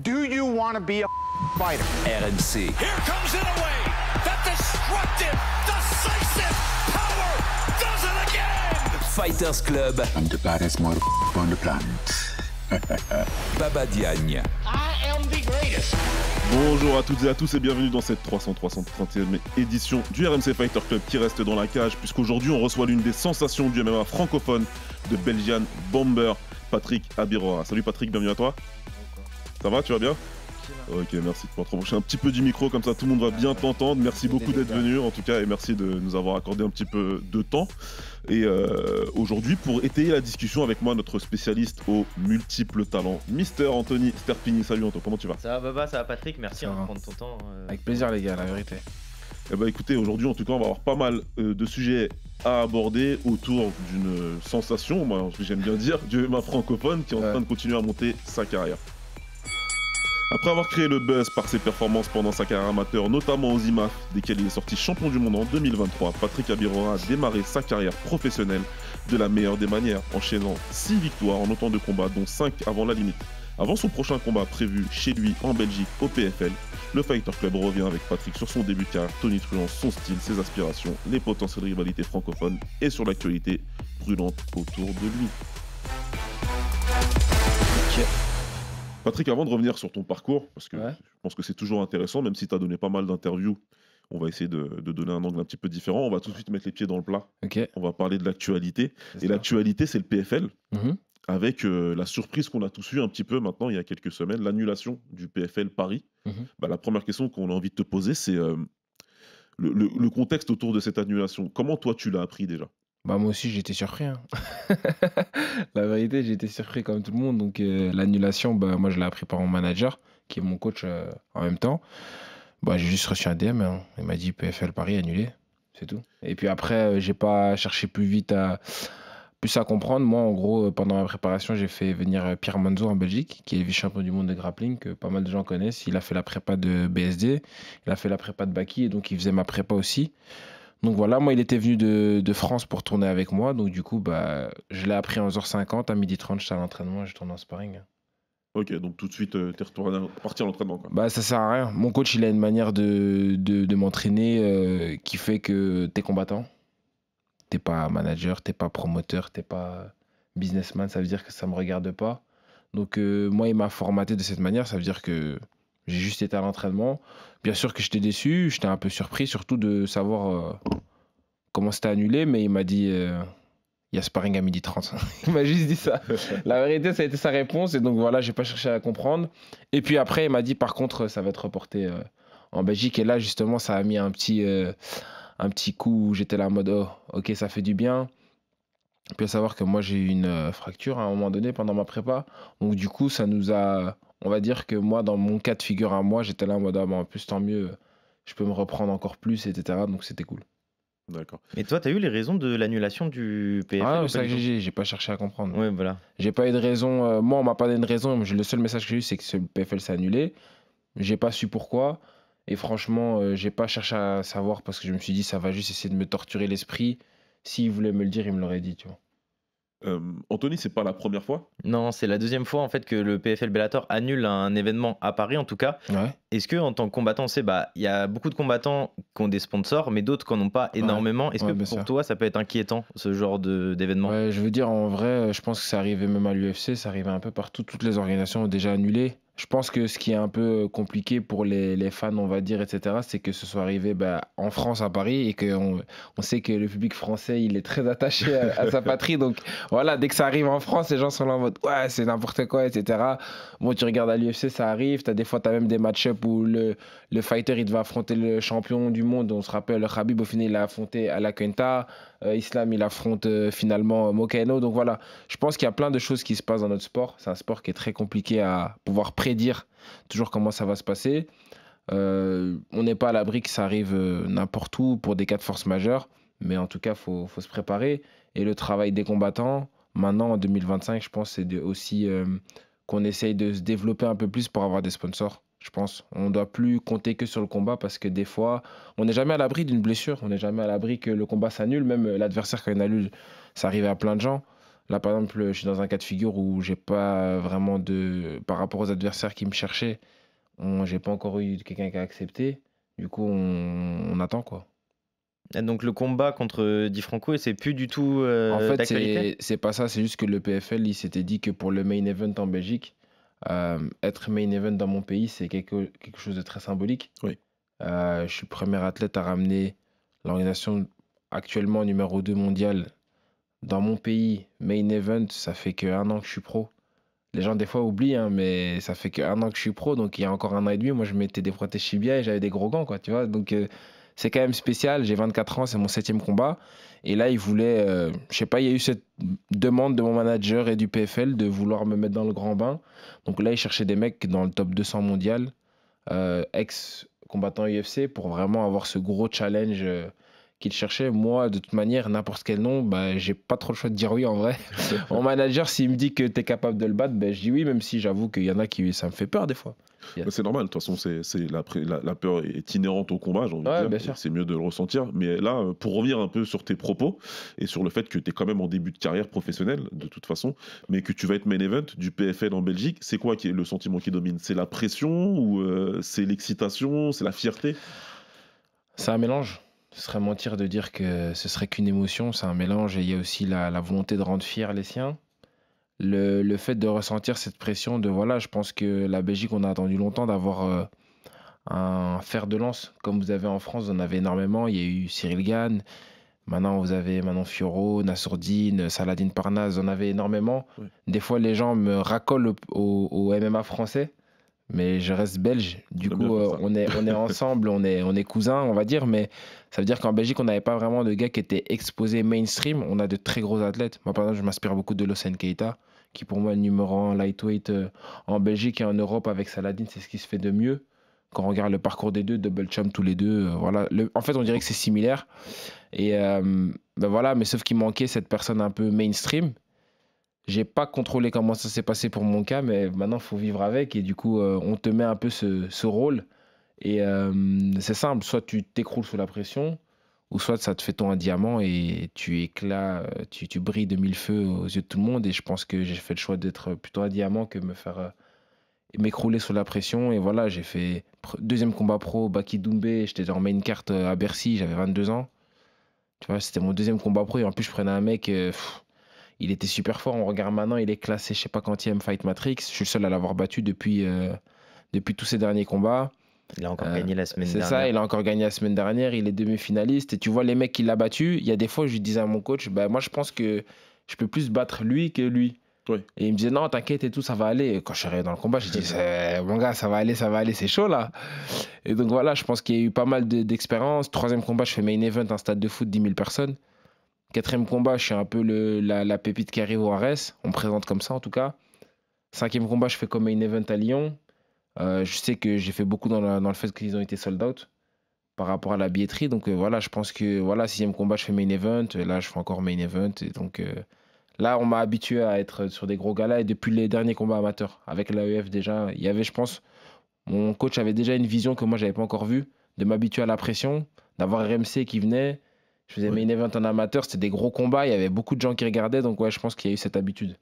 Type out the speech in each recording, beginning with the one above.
Do you want to be a fighter? RMC. Here comes Inoue. That destructive, decisive power does it again. Fighters Club. I'm the baddest motherfucker on the planet. Baba Diagne. I am the greatest. Bonjour à toutes et à tous et bienvenue dans cette 330e édition du RMC Fighter Club qui reste dans la cage, puisqu'aujourd'hui on reçoit l'une des sensations du MMA francophone de Belgian Bomber, Patrick Abirora. Salut Patrick, bienvenue à toi. Ça va, tu vas bien? Ok, merci de pouvoir te rapprocher un petit peu du micro, comme ça tout le monde va bien t'entendre. Merci beaucoup d'être venu en tout cas et merci de nous avoir accordé un petit peu de temps. Et aujourd'hui, pour étayer la discussion avec moi, notre spécialiste aux multiples talents, Mister Anthony Sterpini. Salut Anto, comment tu vas? Ça va Baba, ça va Patrick, merci de prendre ton temps. Avec plaisir les gars, la vérité. Eh ben écoutez, aujourd'hui en tout cas on va avoir pas mal de sujets à aborder autour d'une sensation, moi j'aime bien dire, du MMA francophone qui est en train de continuer à monter sa carrière. Après avoir créé le buzz par ses performances pendant sa carrière amateur, notamment aux IMAF, desquels il est sorti champion du monde en 2023, Patrick Abirora a démarré sa carrière professionnelle de la meilleure des manières, enchaînant 6 victoires en autant de combats, dont 5 avant la limite. Avant son prochain combat prévu chez lui en Belgique au PFL, le Fighter Club revient avec Patrick sur son début de carrière, tonitruant son style, ses aspirations, les potentielles rivalités francophones et sur l'actualité brûlante autour de lui. Ok. Patrick, avant de revenir sur ton parcours, parce que Ouais. je pense que c'est toujours intéressant, même si tu as donné pas mal d'interviews, on va essayer de donner un angle un petit peu différent. On va tout de suite mettre les pieds dans le plat. Ok. On va parler de l'actualité. C'est Et ça. l'actualité, c'est le PFL, Mhm. avec la surprise qu'on a tous eu un petit peu maintenant, il y a quelques semaines, l'annulation du PFL Paris. Mhm. La première question qu'on a envie de te poser, c'est le contexte autour de cette annulation. Comment toi, tu l'as appris déjà? Bah moi aussi j'étais surpris. Hein. La vérité, j'ai été surpris comme tout le monde. Donc l'annulation, bah, moi je l'ai appris par mon manager, qui est mon coach en même temps. Bah, j'ai juste reçu un DM. Hein. Il m'a dit PFL Paris annulé. C'est tout. Et puis après, j'ai pas cherché plus à comprendre. Moi, en gros, pendant ma préparation, j'ai fait venir Pierre Manzo en Belgique, qui est vice-champion du monde de grappling, que pas mal de gens connaissent. Il a fait la prépa de BSD, il a fait la prépa de Baki, et donc il faisait ma prépa aussi. Donc voilà, moi, il était venu de France pour tourner avec moi. Donc du coup, bah, je l'ai appris à 11h50, à 12h30, j'étais à l'entraînement, je tourne en sparring. Ok, donc tout de suite, t'es parti à l'entraînement, quoi. Bah, ça sert à rien. Mon coach, il a une manière de m'entraîner qui fait que t'es combattant. T'es pas manager, t'es pas promoteur, t'es pas businessman. Ça veut dire que ça me regarde pas. Donc moi, il m'a formaté de cette manière. Ça veut dire que j'ai juste été à l'entraînement. Bien sûr que j'étais déçu, j'étais un peu surpris, surtout de savoir comment c'était annulé. Mais il m'a dit, il y a sparring à 12h30. Il m'a juste dit ça. La vérité, ça a été sa réponse. Et donc voilà, j'ai pas cherché à comprendre. Et puis après, il m'a dit, par contre, ça va être reporté en Belgique. Et là, justement, ça a mis un petit coup où j'étais là en mode, oh, ok, ça fait du bien. Puis à savoir que moi, j'ai eu une fracture à un moment donné pendant ma prépa. Donc du coup, ça nous a... On va dire que moi, dans mon cas de figure à moi, j'étais là en mode, ah, bah, en plus, tant mieux, je peux me reprendre encore plus, etc. Donc c'était cool. D'accord. Et toi, t'as eu les raisons de l'annulation du PFL Ah, ou c'est pas ça du que tout? j'ai pas cherché à comprendre. Ouais, voilà. J'ai pas eu de raison. Moi, on m'a pas donné de raison. Le seul message que j'ai eu, c'est que le PFL s'est annulé. J'ai pas su pourquoi. Et franchement, j'ai pas cherché à savoir parce que je me suis dit, ça va juste essayer de me torturer l'esprit. S'il voulait me le dire, il me l'aurait dit, tu vois. Anthony, c'est pas la première fois? Non, c'est la deuxième fois en fait que le PFL Bellator annule un événement à Paris en tout cas. Ouais. Est-ce que en tant que combattant, il y a beaucoup de combattants qui ont des sponsors, mais d'autres qui n'en ont pas énormément. Est-ce Ouais, que bien pour sûr. toi, ça peut être inquiétant ce genre d'événement? Ouais, je veux dire, en vrai, je pense que ça arrivait même à l'UFC, ça arrivait un peu partout. Toutes les organisations ont déjà annulé. Je pense que ce qui est un peu compliqué pour les fans, on va dire, etc., c'est que ce soit arrivé en France, à Paris, et qu'on sait que le public français, il est très attaché à sa patrie. Donc voilà, dès que ça arrive en France, les gens sont là en mode « ouais, c'est n'importe quoi, etc. » Bon, tu regardes à l'UFC, ça arrive. Des fois, tu as même des match-up où le fighter, il devait affronter le champion du monde. On se rappelle, Khabib, au final, il a affronté Ala Quinta. Islam, il affronte finalement Mokaino. Donc voilà, je pense qu'il y a plein de choses qui se passent dans notre sport. C'est un sport qui est très compliqué à pouvoir prédire toujours comment ça va se passer. On n'est pas à l'abri que ça arrive n'importe où pour des cas de force majeure. Mais en tout cas, faut se préparer. Et le travail des combattants, maintenant en 2025, je pense, c'est aussi qu'on essaye de se développer un peu plus pour avoir des sponsors. Je pense on ne doit plus compter que sur le combat parce que des fois, on n'est jamais à l'abri d'une blessure. On n'est jamais à l'abri que le combat s'annule. Même l'adversaire, quand il annule, ça arrive à plein de gens. Là, par exemple, je suis dans un cas de figure où j'ai pas vraiment de... Par rapport aux adversaires qui me cherchaient, j'ai pas encore eu quelqu'un qui a accepté. Du coup, on attend, quoi. Et donc le combat contre Di Franco, c'est plus du tout En fait, d'actualité? c'est pas ça. C'est juste que le PFL, il s'était dit que pour le main event en Belgique, être main event dans mon pays, c'est quelque chose de très symbolique. Oui. Je suis le premier athlète à ramener l'organisation actuellement numéro 2 mondiale dans mon pays. Main event, ça fait que 1 an que je suis pro. Les gens, des fois, oublient, hein, mais ça fait que 1 an que je suis pro. Donc, il y a encore 1 an et demi, moi, je mettais des prothèses Shibia et j'avais des gros gants, quoi, tu vois. Donc, c'est quand même spécial. J'ai 24 ans, c'est mon 7e combat. Et là, ils voulaient, je sais pas, il y a eu cette demande de mon manager et du PFL de vouloir me mettre dans le grand bain. Donc là, ils cherchaient des mecs dans le top 200 mondial, ex-combattants UFC, pour vraiment avoir ce gros challenge qu'ils cherchaient. Moi, de toute manière, n'importe quel nom, bah, j'ai pas trop le choix de dire oui en vrai. Mon manager, s'il me dit que tu es capable de le battre, ben, je dis oui, même si j'avoue qu'il y en a qui ça me fait peur des fois. Bah, c'est normal, de toute façon, la peur est inhérente au combat, j'ai envie de dire. Bien sûr. C'est mieux de le ressentir. Mais là, pour revenir un peu sur tes propos et sur le fait que tu es quand même en début de carrière professionnelle, de toute façon, mais que tu vas être main event du PFL en Belgique, c'est quoi qui est le sentiment qui domine? C'est la pression ou c'est l'excitation, c'est la fierté? C'est un mélange. Ce serait mentir de dire que ce serait qu'une émotion. C'est un mélange et il y a aussi la volonté de rendre fiers les siens. Le fait de ressentir cette pression de voilà, je pense que la Belgique, on a attendu longtemps d'avoir un fer de lance comme vous avez en France, vous en avez énormément. Il y a eu Cyril Gane, maintenant vous avez Manon Fiorot, Nassourdine, Saladin Parnasse, vous en avez énormément. Oui. Des fois, les gens me racolent au MMA français, mais je reste belge. Du J'aime coup, bien faire ça. on est ensemble, on est cousins, on va dire, mais ça veut dire qu'en Belgique, on n'avait pas vraiment de gars qui étaient exposés mainstream. On a de très gros athlètes. Moi, par exemple, je m'inspire beaucoup de Lawson Keita, qui pour moi est le numéro 1 lightweight en Belgique et en Europe avec Saladin, c'est ce qui se fait de mieux. Quand on regarde le parcours des deux, double champ tous les deux, voilà. En fait, on dirait que c'est similaire. Et ben voilà, mais sauf qu'il manquait cette personne un peu mainstream. J'ai pas contrôlé comment ça s'est passé pour mon cas, mais maintenant, il faut vivre avec. Et du coup, on te met un peu ce rôle. Et c'est simple, soit tu t'écroules sous la pression, ou soit ça te fait ton un diamant et tu éclats, tu brilles de mille feux aux yeux de tout le monde. Et je pense que j'ai fait le choix d'être plutôt un diamant que me faire m'écrouler sous la pression. Et voilà, j'ai fait deuxième combat pro, Baki Doumbé, j'étais en main carte à Bercy, j'avais 22 ans. Tu vois, c'était mon deuxième combat pro et en plus je prenais un mec, il était super fort. On regarde maintenant, il est classé je sais pas quantième Fight Matrix. Je suis le seul à l'avoir battu depuis tous ces derniers combats. Il a encore gagné la semaine C'est dernière. ça, il a encore gagné la semaine dernière, il est demi-finaliste. Et tu vois les mecs qu'il a battus, il y a des fois je lui disais à mon coach, bah, moi je pense que je peux plus battre lui que lui. Oui. Et il me disait non, t'inquiète et tout, ça va aller. Et quand je suis arrivé dans le combat, j'ai dit mon gars, ça va aller, c'est chaud là. Et donc voilà, je pense qu'il y a eu pas mal d'expérience. Troisième combat, je fais main event, un stade de foot, 10 000 personnes. Quatrième combat, je suis un peu la pépite qui arrive au RS, on me présente comme ça en tout cas. Cinquième combat, je fais comme main event à Lyon. Je sais que j'ai fait beaucoup dans le fait qu'ils ont été sold out par rapport à la billetterie. Donc voilà, je pense que voilà, sixième combat, je fais main event. Et là, je fais encore main event. Et donc là, on m'a habitué à être sur des gros galas. Et depuis les derniers combats amateurs, avec l'AEF déjà, il y avait, je pense, mon coach avait déjà une vision que moi, j'avais pas encore vue, de m'habituer à la pression, d'avoir RMC qui venait. Je faisais main event en amateur, c'était des gros combats. Il y avait beaucoup de gens qui regardaient. Donc ouais, je pense qu'il y a eu cette habitude.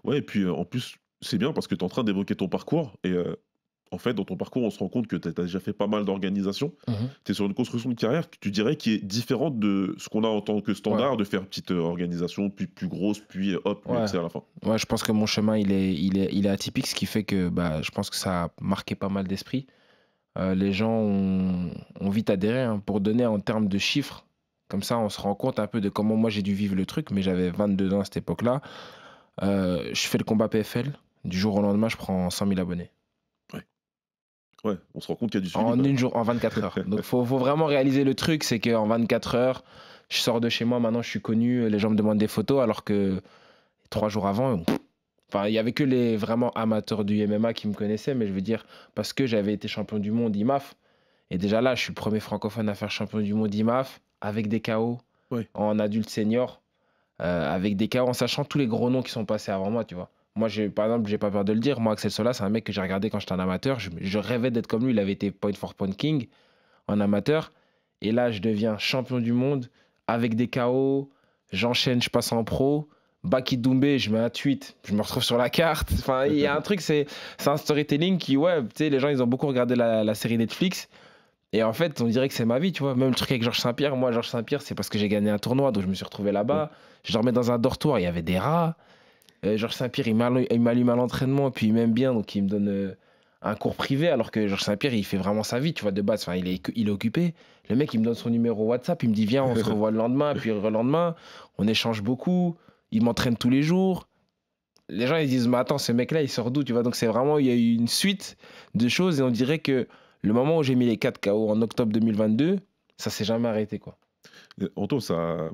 Ouais, et puis en plus, c'est bien parce que tu es en train d'évoquer ton parcours. Et en fait, dans ton parcours, on se rend compte que tu as déjà fait pas mal d'organisations. Tu es sur une construction de carrière que tu dirais qui est différente de ce qu'on a en tant que standard, de faire petite organisation, puis plus grosse, puis hop, c'est à la fin. Ouais, je pense que mon chemin, il est atypique, ce qui fait que bah, je pense que ça a marqué pas mal d'esprit. Les gens ont vite adhéré. Hein, pour donner en termes de chiffres, comme ça, on se rend compte un peu de comment moi j'ai dû vivre le truc, mais j'avais 22 ans à cette époque-là. Je fais le combat PFL. Du jour au lendemain, je prends 100 000 abonnés. Ouais, on se rend compte qu'il y a du suivi. En 24 heures. Donc, faut vraiment réaliser le truc, c'est qu'en 24 heures, je sors de chez moi, maintenant je suis connu, les gens me demandent des photos, alors que 3 jours avant, enfin, il n'y avait que les vraiment amateurs du MMA qui me connaissaient, mais je veux dire, parce que j'avais été champion du monde IMAF, et déjà là, je suis le premier francophone à faire champion du monde IMAF, avec des KO, en adulte senior, avec des KO, en sachant tous les gros noms qui sont passés avant moi, tu vois. Moi, par exemple, j'ai pas peur de le dire. Moi, Axel Sola, c'est un mec que j'ai regardé quand j'étais un amateur. Je rêvais d'être comme lui. Il avait été point for point king en amateur. Et là, je deviens champion du monde avec des KO. J'enchaîne, je passe en pro. Baki Doumbé, je mets un tweet, je me retrouve sur la carte. Enfin, il y a un truc, c'est un storytelling qui, ouais, tu sais, les gens, ils ont beaucoup regardé la série Netflix. Et en fait, on dirait que c'est ma vie, tu vois. Même le truc avec Georges Saint-Pierre, moi, Georges Saint-Pierre, c'est parce que j'ai gagné un tournoi, donc je me suis retrouvé là-bas. Je dormais dans un dortoir, il y avait des rats. Georges Saint-Pierre, il m'allume à l'entraînement, puis il m'aime bien, donc il me donne un cours privé, alors que Georges Saint-Pierre, il fait vraiment sa vie, tu vois, de base. Enfin, il est occupé. Le mec, il me donne son numéro WhatsApp, il me dit, viens, on se revoit le lendemain, puis le lendemain, on échange beaucoup. Il m'entraîne tous les jours. Les gens, ils disent, mais attends, ce mec-là, il sort d'où, tu vois. Donc, c'est vraiment, il y a eu une suite de choses, et on dirait que le moment où j'ai mis les 4 KO en octobre 2022, ça s'est jamais arrêté, quoi. Anto,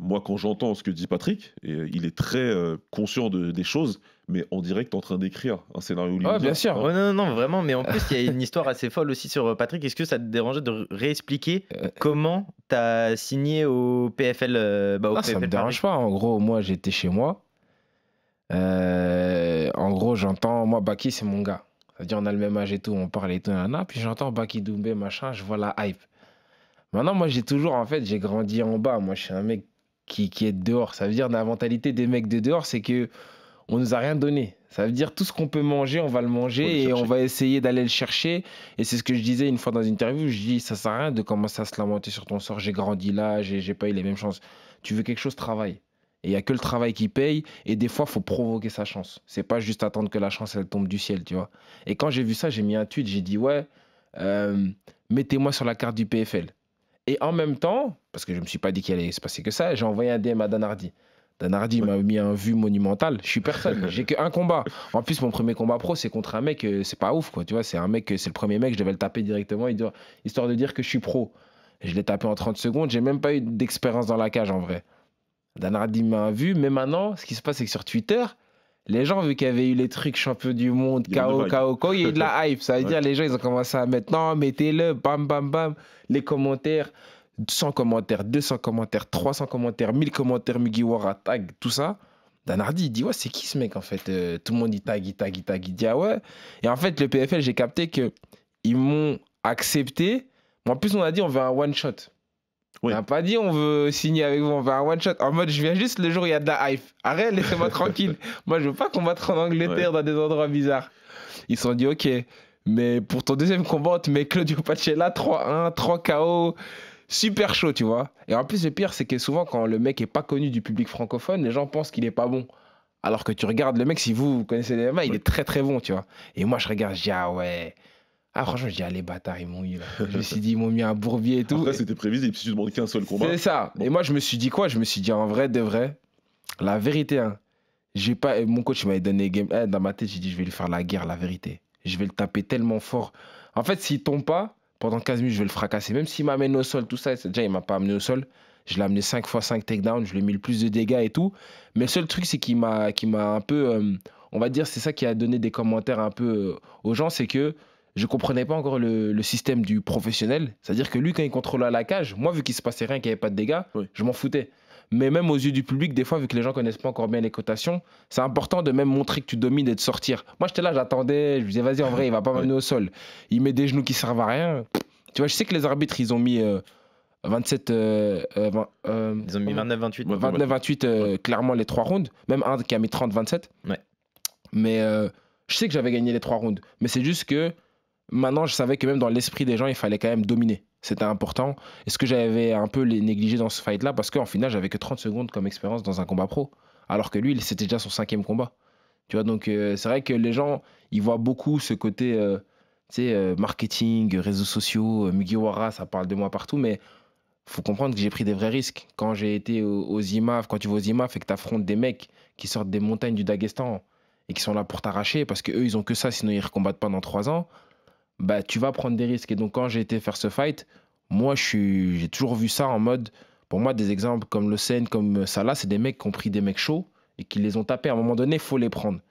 moi, quand j'entends ce que dit Patrick, il est très conscient des choses, mais on dirait que tu es en train d'écrire un scénario hollywoodien. Ouais, bien sûr. Ouais, non, vraiment. Mais en plus, il y a une histoire assez folle aussi sur Patrick. Est-ce que ça te dérangeait de réexpliquer comment tu as signé au PFL au Non, PFL ça me dérange pas. En gros, moi, j'étais chez moi. En gros, j'entends... Moi, Baki, c'est mon gars. C'est-à-dire, on a le même âge et tout, on parle et tout, puis j'entends Baki Doumbé, machin, je vois la hype. Maintenant, moi, j'ai grandi en bas. Moi, je suis un mec qui est dehors. Ça veut dire, la mentalité des mecs de dehors, c'est que on nous a rien donné. Ça veut dire, tout ce qu'on peut manger, on va le manger et on va essayer d'aller le chercher. Et c'est ce que je disais une fois dans une interview. Je dis, ça sert à rien de commencer à se lamenter sur ton sort. J'ai grandi là, j'ai pas eu les mêmes chances. Tu veux quelque chose, travaille. Et il n'y a que le travail qui paye. Et des fois, il faut provoquer sa chance. C'est pas juste attendre que la chance, elle tombe du ciel, tu vois. Et quand j'ai vu ça, j'ai mis un tweet. J'ai dit, ouais, mettez-moi sur la carte du PFL. Et en même temps, parce que je ne me suis pas dit qu'il allait se passer que ça, j'ai envoyé un DM à Dan Hardy. Dan Hardy m'a mis un vu monumental. Je suis personne. J'ai qu'un combat. En plus, mon premier combat pro, c'est contre un mec, c'est pas ouf, quoi. Tu vois, c'est un mec, c'est le premier mec, je devais le taper directement, histoire de dire que je suis pro. Je l'ai tapé en 30 secondes. J'ai même pas eu d'expérience dans la cage, en vrai. Dan Hardy m'a vu. Mais maintenant, ce qui se passe, c'est que sur Twitter, les gens, vu qu'il y avait eu les trucs champion du monde, KO, il y a eu de la hype. Ça veut dire, les gens, ils ont commencé à mettre, non, mettez-le, bam, bam, bam. Les commentaires, 100 commentaires, 200 commentaires, 300 commentaires, 1000 commentaires, Mugiwara, tag, tout ça. Dan Hardy, il dit, ouais, c'est qui ce mec, en fait? Tout le monde, il tag. Il dit, ah ouais. Et en fait, le PFL, j'ai capté qu'ils m'ont accepté. Mais en plus, on a dit, on veut un one-shot. Oui. On n'a pas dit on veut signer avec vous, on veut un one-shot. En mode, je viens juste le jour où il y a de la hype. Arrête, laissez-moi tranquille. Moi, je veux pas combattre en Angleterre dans des endroits bizarres. Ils se sont dit, ok, mais pour ton deuxième combat, on te met Claudio Pacella, 3-1, 3 KO. Super chaud, tu vois. Et en plus, le pire, c'est que souvent, quand le mec est pas connu du public francophone, les gens pensent qu'il est pas bon. Alors que tu regardes le mec, si vous connaissez les MMA, il est très très bon, tu vois. Et moi, je regarde, je dis, ah ouais. Ah, franchement, je dis, ah, les bâtards, ils m'ont eu là. Je me suis dit, ils m'ont mis un bourbier et tout. Après, c'était prévisible si tu demandes qu'un seul combat. C'est ça. Bon. Et moi, je me suis dit quoi? Je me suis dit, en vrai, de vrai, la vérité, hein, j'ai pas... Mon coach m'avait donné game. Dans ma tête, j'ai dit, je vais lui faire la guerre, la vérité. Je vais le taper tellement fort. En fait, s'il tombe pas, pendant 15 minutes, je vais le fracasser. Même s'il m'amène au sol, tout ça, déjà, il m'a pas amené au sol. Je l'ai amené 5 x 5 takedowns, je lui ai mis le plus de dégâts et tout. Mais le seul truc, c'est qu'il m'a un peu... on va dire, c'est ça qui a donné des commentaires un peu aux gens, c'est que je comprenais pas encore le système du professionnel. C'est-à-dire que lui, quand il contrôlait la cage, moi, vu qu'il se passait rien, qu'il n'y avait pas de dégâts, je m'en foutais. Mais même aux yeux du public, des fois, vu que les gens connaissent pas encore bien les cotations, c'est important de même montrer que tu domines et de sortir. Moi, j'étais là, j'attendais, je me disais, vas-y, en vrai, il va pas m'amener au sol. Il met des genoux qui servent à rien. Tu vois, je sais que les arbitres, ils ont mis 27... ils ont mis 29-28. 29-28, clairement, les 3 rounds. Même un qui a mis 30-27. Ouais. Mais je sais que j'avais gagné les 3 rounds. Mais c'est juste que maintenant, je savais que même dans l'esprit des gens, il fallait quand même dominer. C'était important. Est-ce que j'avais un peu négligé dans ce fight-là? Parce qu'en final, j'avais que 30 secondes comme expérience dans un combat pro. Alors que lui, c'était déjà son 5e combat. Tu vois, donc c'est vrai que les gens, ils voient beaucoup ce côté marketing, réseaux sociaux, Mugiwara, ça parle de moi partout. Mais il faut comprendre que j'ai pris des vrais risques. Quand j'ai été aux IMAF, quand tu vas aux IMAF et que tu affrontes des mecs qui sortent des montagnes du Daghestan et qui sont là pour t'arracher parce qu'eux, ils ont que ça, sinon ils ne recombattent pas dans 3 ans. Bah, tu vas prendre des risques. Et donc, quand j'ai été faire ce fight, moi, j'ai toujours vu ça en mode... Pour moi, des exemples comme Le Sen, comme Salah, c'est des mecs qui ont pris des mecs chauds et qui les ont tapés. À un moment donné, il faut les prendre.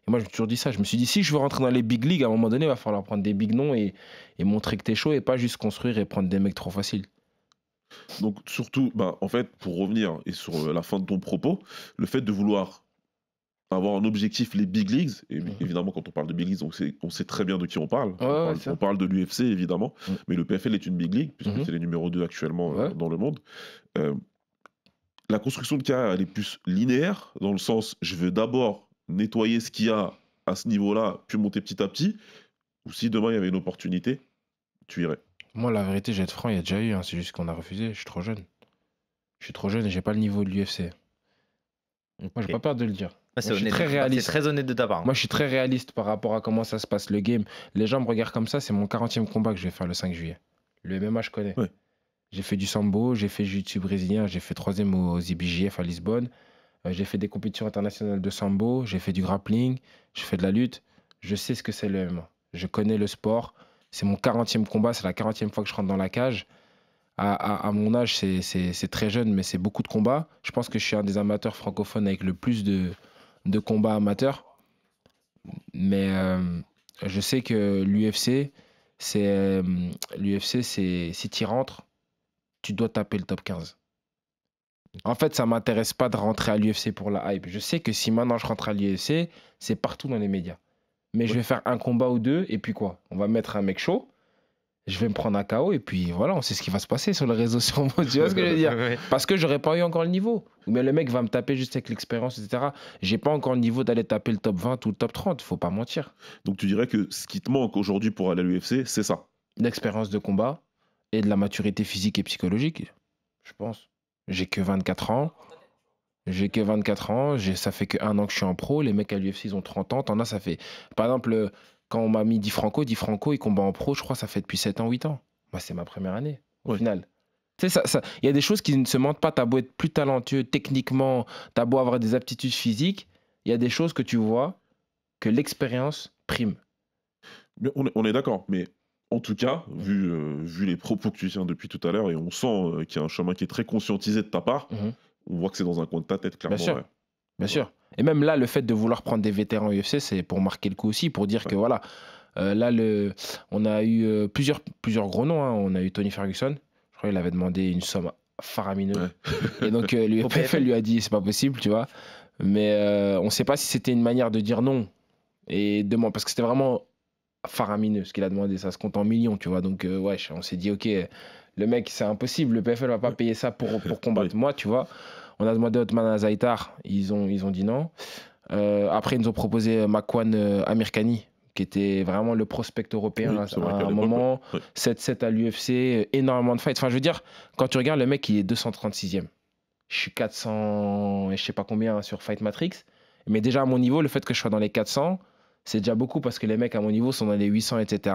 Et moi, je me suis toujours dit ça. Je me suis dit, si je veux rentrer dans les big leagues, à un moment donné, il va falloir prendre des big noms et montrer que t'es chaud et pas juste construire et prendre des mecs trop faciles. Donc, surtout, en fait, pour revenir et sur la fin de ton propos, le fait de vouloir avoir un objectif, les big leagues, et évidemment quand on parle de big leagues, on sait très bien de qui on parle. On parle de l'UFC évidemment, mais le PFL est une big league puisque c'est les numéro 2 actuellement dans le monde. la construction de carrière, elle est plus linéaire, dans le sens, je veux d'abord nettoyer ce qu'il y a à ce niveau-là, puis monter petit à petit, ou si demain il y avait une opportunité, tu irais. Moi, la vérité, je vais être franc, il y a déjà eu, hein, c'est juste qu'on a refusé. Je suis trop jeune. Je suis trop jeune et j'ai pas le niveau de l'UFC. Moi, j'ai Ok. pas peur de le dire. Ah, c'est Moi, je suis honnête. très réaliste. C'est très honnête de ta part. Moi, je suis très réaliste par rapport à comment ça se passe, le game. Les gens me regardent comme ça, c'est mon 40e combat que je vais faire le 5 juillet. Le MMA, je connais. Ouais. J'ai fait du sambo, j'ai fait jiu-jitsu brésilien, j'ai fait 3e aux IBJF à Lisbonne. J'ai fait des compétitions internationales de sambo, j'ai fait du grappling, j'ai fait de la lutte. Je sais ce que c'est le MMA. Je connais le sport. C'est mon 40e combat, c'est la 40e fois que je rentre dans la cage. À mon âge, c'est très jeune, mais c'est beaucoup de combats. Je pense que je suis un des amateurs francophones avec le plus de combats amateurs. Mais je sais que l'UFC, si tu rentres, tu dois taper le top 15. En fait, ça m'intéresse pas de rentrer à l'UFC pour la hype. Je sais que si maintenant je rentre à l'UFC, c'est partout dans les médias. Mais je vais faire un combat ou deux, et puis quoi? On va mettre un mec chaud, je vais me prendre un KO, et puis voilà, on sait ce qui va se passer sur les réseaux sociaux. Tu vois ce que je veux dire? Ouais. Parce que j'aurais pas eu encore le niveau. Mais le mec va me taper juste avec l'expérience, etc. J'ai pas encore le niveau d'aller taper le top 20 ou le top 30, faut pas mentir. Donc tu dirais que ce qui te manque aujourd'hui pour aller à l'UFC, c'est ça. L'expérience de combat et de la maturité physique et psychologique, je pense. J'ai que 24 ans. Ça fait que 1 an que je suis en pro. Les mecs à l'UFC, ils ont 30 ans. T'en as, ça fait... Par exemple, quand on m'a mis Di Franco, il combat en pro, je crois, ça fait depuis 7 ans, 8 ans. Moi, c'est ma première année, au Ouais. final. Tu sais, il y a des choses qui ne se mentent pas. T'as beau être plus talentueux techniquement, t'as beau avoir des aptitudes physiques, il y a des choses que tu vois que l'expérience prime. Mais on est d'accord, mais en tout cas, vu les propos que tu tiens depuis tout à l'heure, et on sent qu'il y a un chemin qui est très conscientisé de ta part, Mhm. on voit que c'est dans un coin de ta tête, clairement. Bien sûr. Ouais. Bien sûr. Et même là, le fait de vouloir prendre des vétérans UFC, c'est pour marquer le coup aussi, pour dire que voilà, là, on a eu plusieurs gros noms. Hein. On a eu Tony Ferguson. Je crois qu'il avait demandé une somme faramineuse. Et donc, l'UFL lui a dit, c'est pas possible, tu vois. Mais on ne sait pas si c'était une manière de dire non. Parce que c'était vraiment faramineux ce qu'il a demandé. Ça se compte en millions, tu vois. Donc, on s'est dit, OK, le mec, c'est impossible. Le PFL va pas payer ça pour combattre moi, tu vois. On a demandé à Othman Azaitar, ils ont dit non. Après, ils nous ont proposé Makwan Amirkhani, qui était vraiment le prospect européen Oui, c'est vrai à qu'à un l'époque, moment. ouais. 7-7 à l'UFC, énormément de fights. Enfin, je veux dire, quand tu regardes, le mec, il est 236e. Je suis 400 et je sais pas combien sur Fight Matrix. Mais déjà, à mon niveau, le fait que je sois dans les 400, c'est déjà beaucoup parce que les mecs à mon niveau sont dans les 800, etc.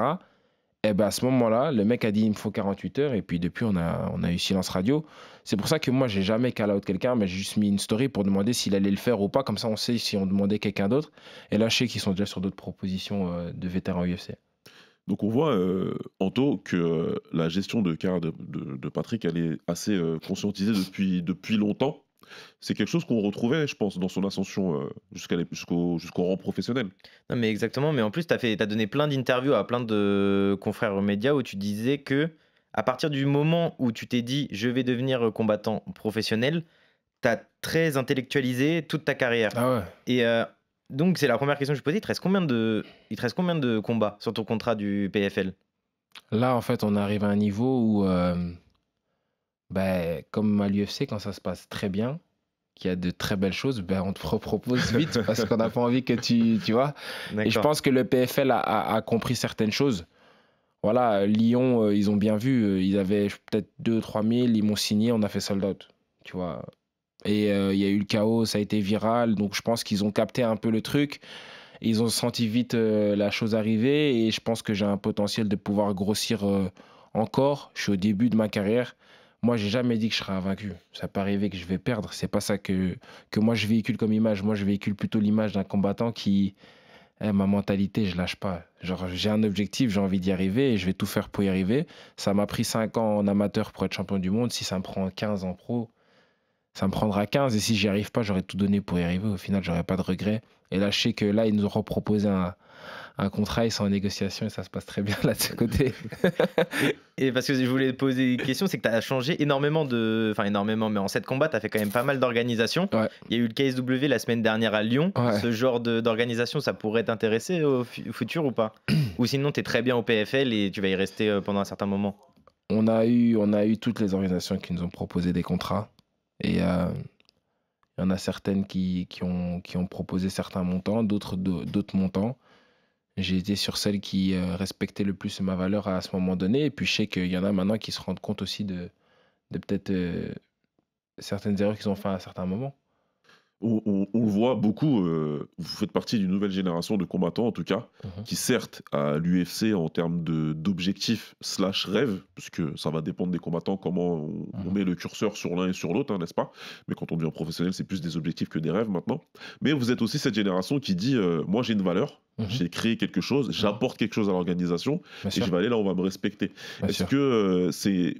Et ben à ce moment-là, le mec a dit il me faut 48 heures et puis depuis on a eu silence radio. C'est pour ça que moi j'ai jamais call out quelqu'un, mais j'ai juste mis une story pour demander s'il allait le faire ou pas, comme ça on sait si on demandait quelqu'un d'autre. Et là je sais qu'ils sont déjà sur d'autres propositions de vétérans UFC. Donc on voit, Anto, que la gestion de carrière de Patrick, elle est assez conscientisée depuis longtemps. C'est quelque chose qu'on retrouvait, je pense, dans son ascension jusqu'au rang professionnel. Non, mais exactement. Mais en plus, t'as donné plein d'interviews à plein de confrères aux médias où tu disais que à partir du moment où tu t'es dit je vais devenir combattant professionnel, t'as très intellectualisé toute ta carrière. Ah ouais. Et donc, c'est la première question que je posais. Il te reste combien de combats sur ton contrat du PFL? Là en fait on arrive à un niveau où, comme à l'UFC, quand ça se passe très bien, qu'il y a de très belles choses, on te propose vite parce qu'on n'a pas envie que tu vois. Et je pense que le PFL a compris certaines choses. Voilà, Lyon, ils ont bien vu, ils avaient peut-être 2-3 000, ils m'ont signé, on a fait sold out, tu vois. Et il y a eu le chaos, ça a été viral, donc je pense qu'ils ont capté un peu le truc. Ils ont senti vite la chose arriver et je pense que j'ai un potentiel de pouvoir grossir encore. Je suis au début de ma carrière. Moi, j'ai jamais dit que je serais invaincu. Ça peut arriver que je vais perdre. C'est pas ça que moi je véhicule comme image. Moi, je véhicule plutôt l'image d'un combattant qui... ma mentalité, je lâche pas. Genre, j'ai un objectif, j'ai envie d'y arriver et je vais tout faire pour y arriver. Ça m'a pris 5 ans en amateur pour être champion du monde. Si ça me prend 15 en pro, ça me prendra 15. Et si j'y arrive pas, j'aurais tout donné pour y arriver. Au final, j'aurais pas de regrets. Et là, je sais que là, ils nous ont proposé un contrat, ils sont en négociation et ça se passe très bien là de ce côté. Et parce que je voulais te poser une question, c'est que tu as changé énormément Enfin énormément, mais en 7 combats, tu as fait quand même pas mal d'organisations. Ouais. Il y a eu le KSW la semaine dernière à Lyon. Ouais. Ce genre d'organisation, ça pourrait t'intéresser au futur ou pas? Ou sinon, tu es très bien au PFL et tu vas y rester pendant un certain moment? On a eu toutes les organisations qui nous ont proposé des contrats. Et il y en a certaines qui ont proposé certains montants, d'autres montants. J'ai été sur celles qui respectaient le plus ma valeur à ce moment donné. Et puis je sais qu'il y en a maintenant qui se rendent compte aussi de peut-être certaines erreurs qu'ils ont fait à certains moments. On le voit beaucoup, vous faites partie d'une nouvelle génération de combattants en tout cas, qui certes à l'UFC en termes d'objectifs / rêves, parce que ça va dépendre des combattants, comment on met le curseur sur l'un et sur l'autre, hein, n'est-ce pas? Mais quand on devient professionnel, c'est plus des objectifs que des rêves maintenant. Mais vous êtes aussi cette génération qui dit, moi j'ai une valeur, j'ai créé quelque chose, j'apporte quelque chose à l'organisation, et je vais aller là, on va me respecter. Est-ce que c'est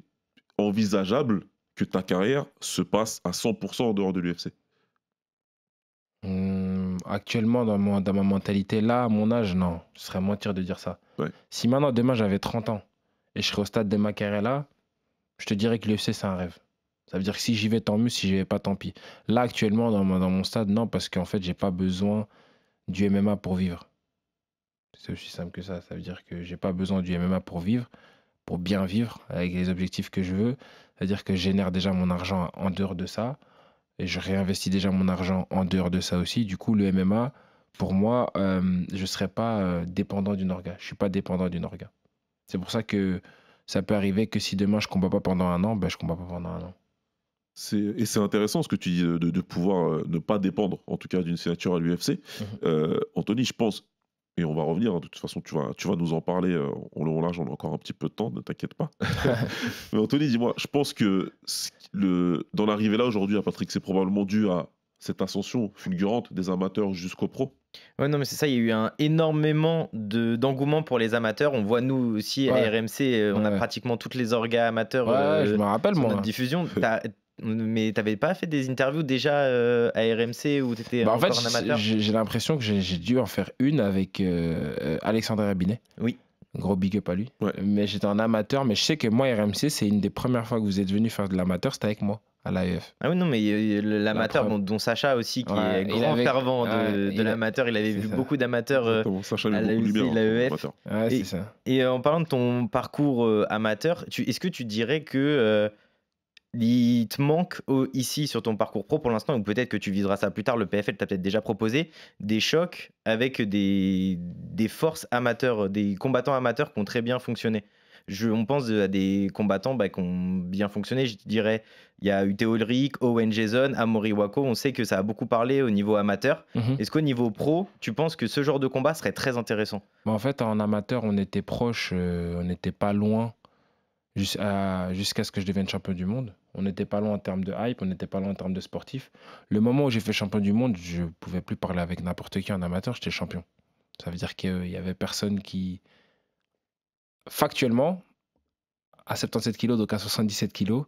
envisageable que ta carrière se passe à 100% en dehors de l'UFC? Actuellement, dans ma mentalité, là, à mon âge, non. Ce serait mentir de dire ça. Ouais. Si maintenant, demain, j'avais 30 ans et je serais au stade de ma carrière là, je te dirais que l'UFC, c'est un rêve. Ça veut dire que si j'y vais, tant mieux. Si j'y vais pas, tant pis. Là, actuellement, dans mon stade, non, parce qu'en fait, j'ai pas besoin du MMA pour vivre. C'est aussi simple que ça. Ça veut dire que j'ai pas besoin du MMA pour vivre, pour bien vivre, avec les objectifs que je veux. C'est-à-dire que je génère déjà mon argent en dehors de ça. Et je réinvestis déjà mon argent en dehors de ça aussi. Du coup, le MMA, pour moi, je ne serais pas dépendant d'une orga. Je ne suis pas dépendant d'une orga. C'est pour ça que ça peut arriver que si demain je ne combats pas pendant un an, ben, je ne combats pas pendant un an. Et c'est intéressant ce que tu dis de pouvoir ne pas dépendre, en tout cas, d'une signature à l'UFC. Anthony, je pense, et on va revenir, hein, de toute façon, tu vas nous en parler en long, en large, on a encore un petit peu de temps, ne t'inquiète pas. Mais Anthony, dis-moi, je pense que dans l'arrivée là aujourd'hui à Patrick, c'est probablement dû à cette ascension fulgurante des amateurs jusqu'aux pros. Ouais, non, mais c'est ça, il y a eu énormément d'engouement pour les amateurs. On voit nous aussi à RMC, on a pratiquement toutes les orgas amateurs je me rappelle, sur moi. notre diffusion. Mais t'avais pas fait des interviews déjà à RMC où t'étais encore un amateur? J'ai l'impression que j'ai dû en faire une avec Alexandre Rabinet. Oui. Gros big up à lui. Ouais. Mais j'étais un amateur, mais je sais que moi, RMC, c'est une des premières fois que vous êtes venu faire de l'amateur, c'était avec moi à l'AEF. Ah oui, non, mais l'amateur, dont Sacha aussi, qui est grand fervent de l'amateur, il avait vu beaucoup d'amateurs Sacha à l'AEF. Ouais, c'est ça. Et en parlant de ton parcours amateur, est-ce que tu dirais que il te manque ici sur ton parcours pro pour l'instant, ou peut-être que tu viseras ça plus tard, le PFL t'a peut-être déjà proposé des chocs avec des forces amateurs, des combattants amateurs qui ont très bien fonctionné? On pense à des combattants qui ont bien fonctionné, je dirais. Il y a Uteo Ulrich, Owen Jason, Amaury Wako. On sait que ça a beaucoup parlé au niveau amateur. Est-ce qu'au niveau pro, tu penses que ce genre de combat serait très intéressant? En fait, en amateur, on était proche, on n'était pas loin jusqu'à ce que je devienne champion du monde. On n'était pas loin en termes de hype, on n'était pas loin en termes de sportif. Le moment où j'ai fait champion du monde, je ne pouvais plus parler avec n'importe qui en amateur, j'étais champion. Ça veut dire qu'il n'y avait personne qui... Factuellement, à 77 kilos, donc à 77 kilos,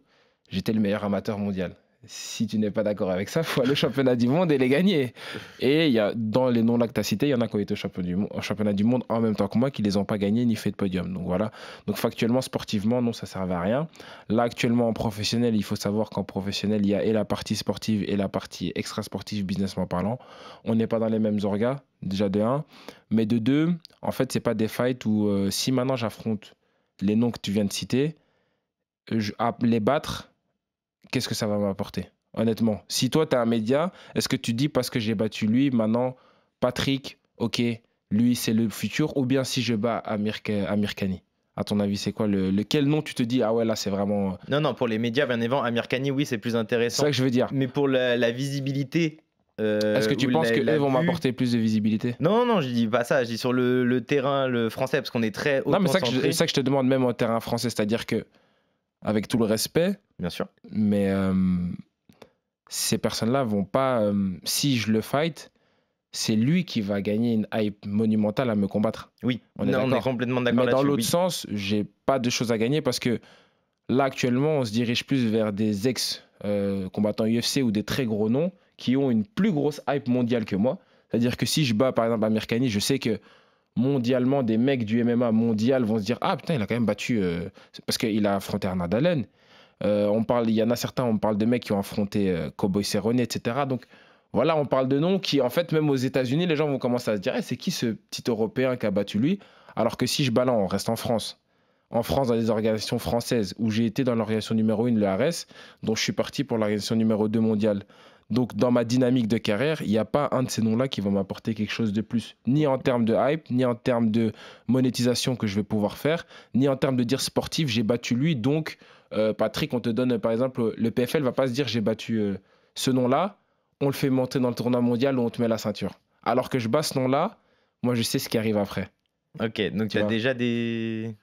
j'étais le meilleur amateur mondial. Si tu n'es pas d'accord avec ça, il faut aller au championnat du monde et les gagner. Et dans les noms-là que tu as cités, il y en a qui ont été au championnat du monde en même temps que moi, qui ne les ont pas gagnés ni fait de podium. Donc voilà. Donc factuellement, sportivement, non, ça ne servait à rien. Là, actuellement, en professionnel, il faut savoir qu'en professionnel, il y a et la partie sportive et la partie extra-sportive, businessment parlant. On n'est pas dans les mêmes orgas, déjà de 1. Mais de 2, en fait, ce n'est pas des fights où si maintenant j'affronte les noms que tu viens de citer, à les battre, qu'est-ce que ça va m'apporter? Honnêtement, si toi, tu es un média, est-ce que tu dis parce que j'ai battu lui, maintenant, Patrick, ok, lui, c'est le futur, ou bien si je bats Amir Khani? À ton avis, c'est quoi quel nom tu te dis, ah ouais, là, c'est vraiment... Non, pour les médias, bien évidemment, Amir Khani, oui, c'est plus intéressant. C'est ça que je veux dire. Mais pour la visibilité... est-ce que tu penses qu'eux vont m'apporter plus de visibilité? Non, je dis pas ça, je dis sur le terrain le français, parce qu'on est très haut. Non, mais c'est ça que je te demande, même au terrain français, c'est-à-dire que avec tout le respect, bien sûr, mais ces personnes-là vont pas. Si je le fight, c'est lui qui va gagner une hype monumentale à me combattre. Oui, on est complètement d'accord. Mais dans l'autre sens, j'ai pas de choses à gagner parce que là, actuellement, on se dirige plus vers des ex-combattants UFC ou des très gros noms qui ont une plus grosse hype mondiale que moi. C'est-à-dire que si je bats, par exemple, Amir Khani, je sais que mondialement, des mecs du MMA mondial vont se dire « Ah putain, il a quand même battu... parce qu'il a affronté Arnaud Allen. Il y en a certains, on parle de mecs qui ont affronté Cowboy Cerrone, etc. Donc voilà, on parle de noms qui, en fait, même aux États-Unis, les gens vont commencer à se dire hey, c'est qui ce petit Européen qui a battu lui? Alors que si je bats là, on reste en France. en France dans des organisations françaises, où j'ai été dans l'organisation numéro 1, le RS, dont je suis parti pour l'organisation numéro 2 mondiale. Donc, dans ma dynamique de carrière, il n'y a pas un de ces noms-là qui va m'apporter quelque chose de plus. Ni en termes de hype, ni en termes de monétisation que je vais pouvoir faire, ni en termes de dire sportif, j'ai battu lui. Donc, Patrick, on te donne, par exemple, le PFL ne va pas se dire j'ai battu ce nom-là, on le fait monter dans le tournoi mondial où on te met la ceinture. Alors que je bats ce nom-là, moi, je sais ce qui arrive après. Ok, donc tu as déjà des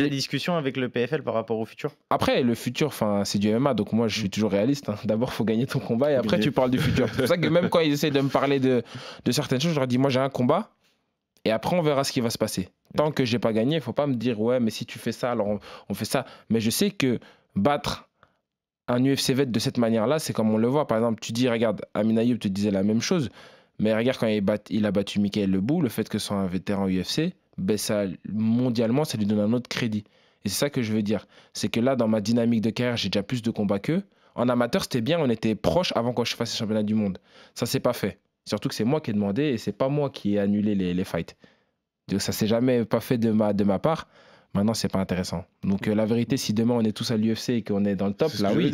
discussions avec le PFL par rapport au futur? Après, le futur, c'est du MMA, donc moi, je suis toujours réaliste. Hein. D'abord, il faut gagner ton combat et après, tu parles du futur. C'est pour ça que même quand ils essayent de me parler de certaines choses, je leur dis, moi, j'ai un combat et après, on verra ce qui va se passer. Tant que je n'ai pas gagné, il ne faut pas me dire, ouais, mais si tu fais ça, alors on fait ça. Mais je sais que battre un UFC vet de cette manière-là, c'est comme on le voit. Par exemple, tu dis, regarde, Amin Ayoub te disait la même chose, mais regarde quand il a battu Michael Lebou, le fait que ce soit un vétéran UFC, ben ça, mondialement, ça lui donne un autre crédit. Et c'est ça que je veux dire. C'est que là, dans ma dynamique de carrière, j'ai déjà plus de combats qu'eux. En amateur, c'était bien, on était proches avant que je fasse les championnats du monde. Ça s'est pas fait. Surtout que c'est moi qui ai demandé et c'est pas moi qui ai annulé les fights. Donc ça s'est jamais pas fait de ma part. Maintenant, c'est pas intéressant. Donc la vérité, si demain on est tous à l'UFC et qu'on est dans le top, là oui.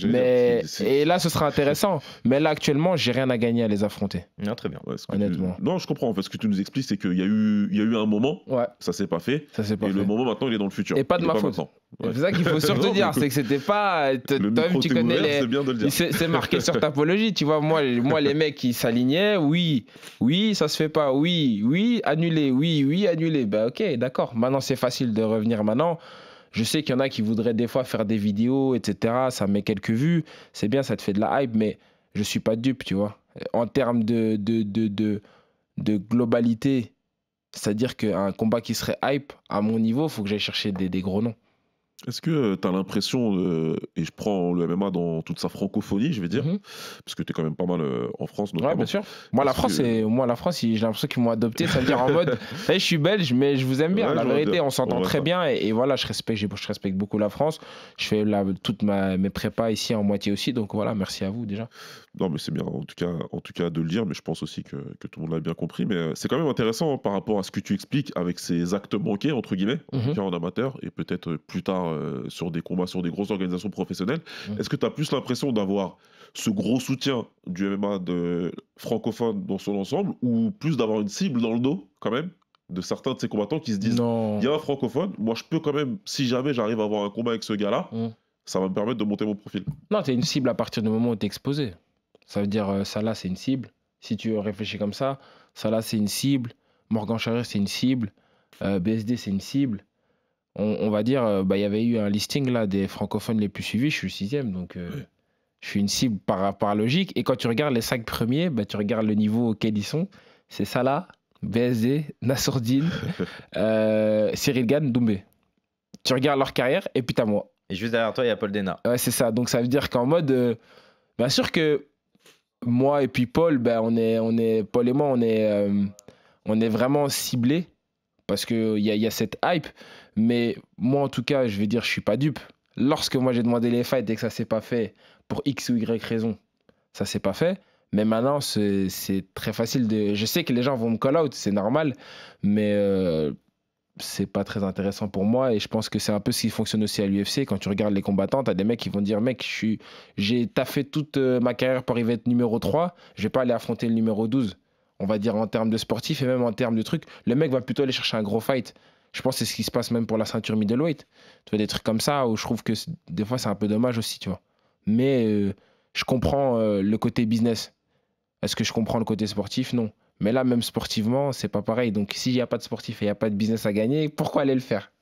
Mais et là, ce sera intéressant. Mais là, actuellement, j'ai rien à gagner à les affronter. Non, très bien. Ouais, honnêtement. Non, je comprends. En fait, ce que tu nous expliques, c'est qu'il y a eu un moment, ça s'est pas fait. Ça s'est pas et fait. le moment maintenant, il est dans le futur. Et pas de ma faute. Ouais. C'est ça qu'il faut surtout dire, c'est que c'était pas. Toi-même, tu connais c'est bien de le dire. C'est marqué sur ta apologie, tu vois. Moi, les mecs qui s'alignaient, oui, ça se fait pas, oui, annulé, oui, annulé. Ben ok, d'accord. Maintenant, c'est facile de revenir maintenant. Je sais qu'il y en a qui voudraient des fois faire des vidéos, etc. Ça met quelques vues. C'est bien, ça te fait de la hype, mais je suis pas dupe, tu vois. En termes de globalité, c'est-à-dire qu'un combat qui serait hype, à mon niveau, il faut que j'aille chercher des gros noms. Est-ce que tu as l'impression, et je prends le MMA dans toute sa francophonie, je vais dire, parce que tu es quand même pas mal en France, notamment. Ouais, bien sûr. Moi, la France, j'ai l'impression qu'ils m'ont adopté. Ça veut dire en mode, je suis belge, mais je vous aime bien. La vérité, on s'entend très bien. Et voilà, je respecte beaucoup la France. Je fais toutes mes prépas ici en moitié aussi. Donc voilà, merci à vous déjà. Non, mais c'est bien, en tout cas de le dire, mais je pense aussi que tout le monde l'a bien compris. Mais c'est quand même intéressant par rapport à ce que tu expliques avec ces actes manqués, entre guillemets, en amateur, et peut-être plus tard sur des combats, sur des grosses organisations professionnelles. Est-ce que tu as plus l'impression d'avoir ce gros soutien du MMA francophone dans son ensemble, ou plus d'avoir une cible dans le dos, quand même, de certains de ces combattants qui se disent, il y a un francophone, moi je peux quand même, si jamais j'arrive à avoir un combat avec ce gars-là, ça va me permettre de monter mon profil. Non, tu es une cible à partir du moment où tu es exposé. Ça veut dire, ça là, c'est une cible. Si tu réfléchis comme ça là, c'est une cible. Morgan Charrier, c'est une cible. BSD, c'est une cible. On va dire, y avait eu un listing là des francophones les plus suivis. Je suis le 6e, donc je suis une cible par logique. Et quand tu regardes les 5 premiers, tu regardes le niveau auquel ils sont. C'est Salah, BSD, Nassourdine, Cyril Gane, Doumbé. Tu regardes leur carrière et puis t'as moi. Et juste derrière toi, il y a Paul Dena. Ouais, c'est ça. Donc ça veut dire qu'en mode, bien sûr que moi et puis Paul, Paul et moi, on est vraiment ciblés parce qu'il y a cette hype. Mais moi, en tout cas, je vais dire, je suis pas dupe. Lorsque moi, j'ai demandé les fights et que ça s'est pas fait pour X ou Y raison, ça s'est pas fait. Mais maintenant, c'est très facile de... Je sais que les gens vont me call out, c'est normal, mais c'est pas très intéressant pour moi. Et je pense que c'est un peu ce qui fonctionne aussi à l'UFC. Quand tu regardes les combattants, t'as des mecs qui vont dire, mec, j'ai taffé toute ma carrière pour arriver à être numéro 3, je vais pas aller affronter le numéro 12. On va dire en termes de sportif et même en termes de trucs. Le mec va plutôt aller chercher un gros fight. Je pense que c'est ce qui se passe même pour la ceinture middleweight. Tu vois, des trucs comme ça où je trouve que des fois, c'est un peu dommage aussi, tu vois. Mais je comprends le côté business. Est-ce que je comprends le côté sportif? Non. Mais là, même sportivement, c'est pas pareil. Donc, s'il n'y a pas de sportif et il n'y a pas de business à gagner, pourquoi aller le faire?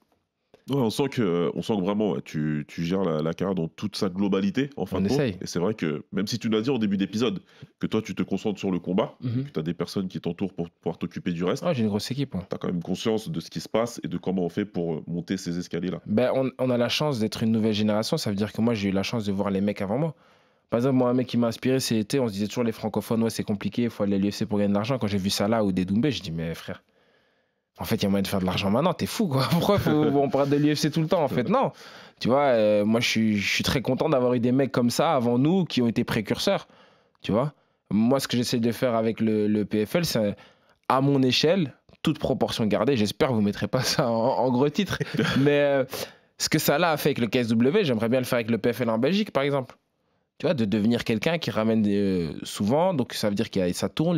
Ouais, on sent que vraiment, tu gères la carrière dans toute sa globalité, en fin de compte. Et c'est vrai que, même si tu l'as dit en début d'épisode, que toi, tu te concentres sur le combat, que tu as des personnes qui t'entourent pour pouvoir t'occuper du reste. Ah, j'ai une grosse équipe. Tu as quand même conscience de ce qui se passe et de comment on fait pour monter ces escaliers-là. On a la chance d'être une nouvelle génération. Ça veut dire que moi, j'ai eu la chance de voir les mecs avant moi. Par exemple, moi, un mec qui m'a inspiré, c'était, on se disait toujours les francophones, ouais, c'est compliqué, il faut aller à l'UFC pour gagner de l'argent. Quand j'ai vu Salah ou des Doumbé, je dis, mais frère, en fait, il y a moyen de faire de l'argent maintenant, t'es fou, quoi. Pourquoi on parle de l'UFC tout le temps? En fait, non. Tu vois, moi, je suis très content d'avoir eu des mecs comme ça avant nous qui ont été précurseurs. Tu vois, moi, ce que j'essaie de faire avec le PFL, c'est à mon échelle, toute proportion gardée, j'espère que vous ne mettrez pas ça en gros titre, mais ce que ça a fait avec le KSW, j'aimerais bien le faire avec le PFL en Belgique, par exemple. Tu vois, de devenir quelqu'un qui ramène souvent, donc ça veut dire que ça tourne,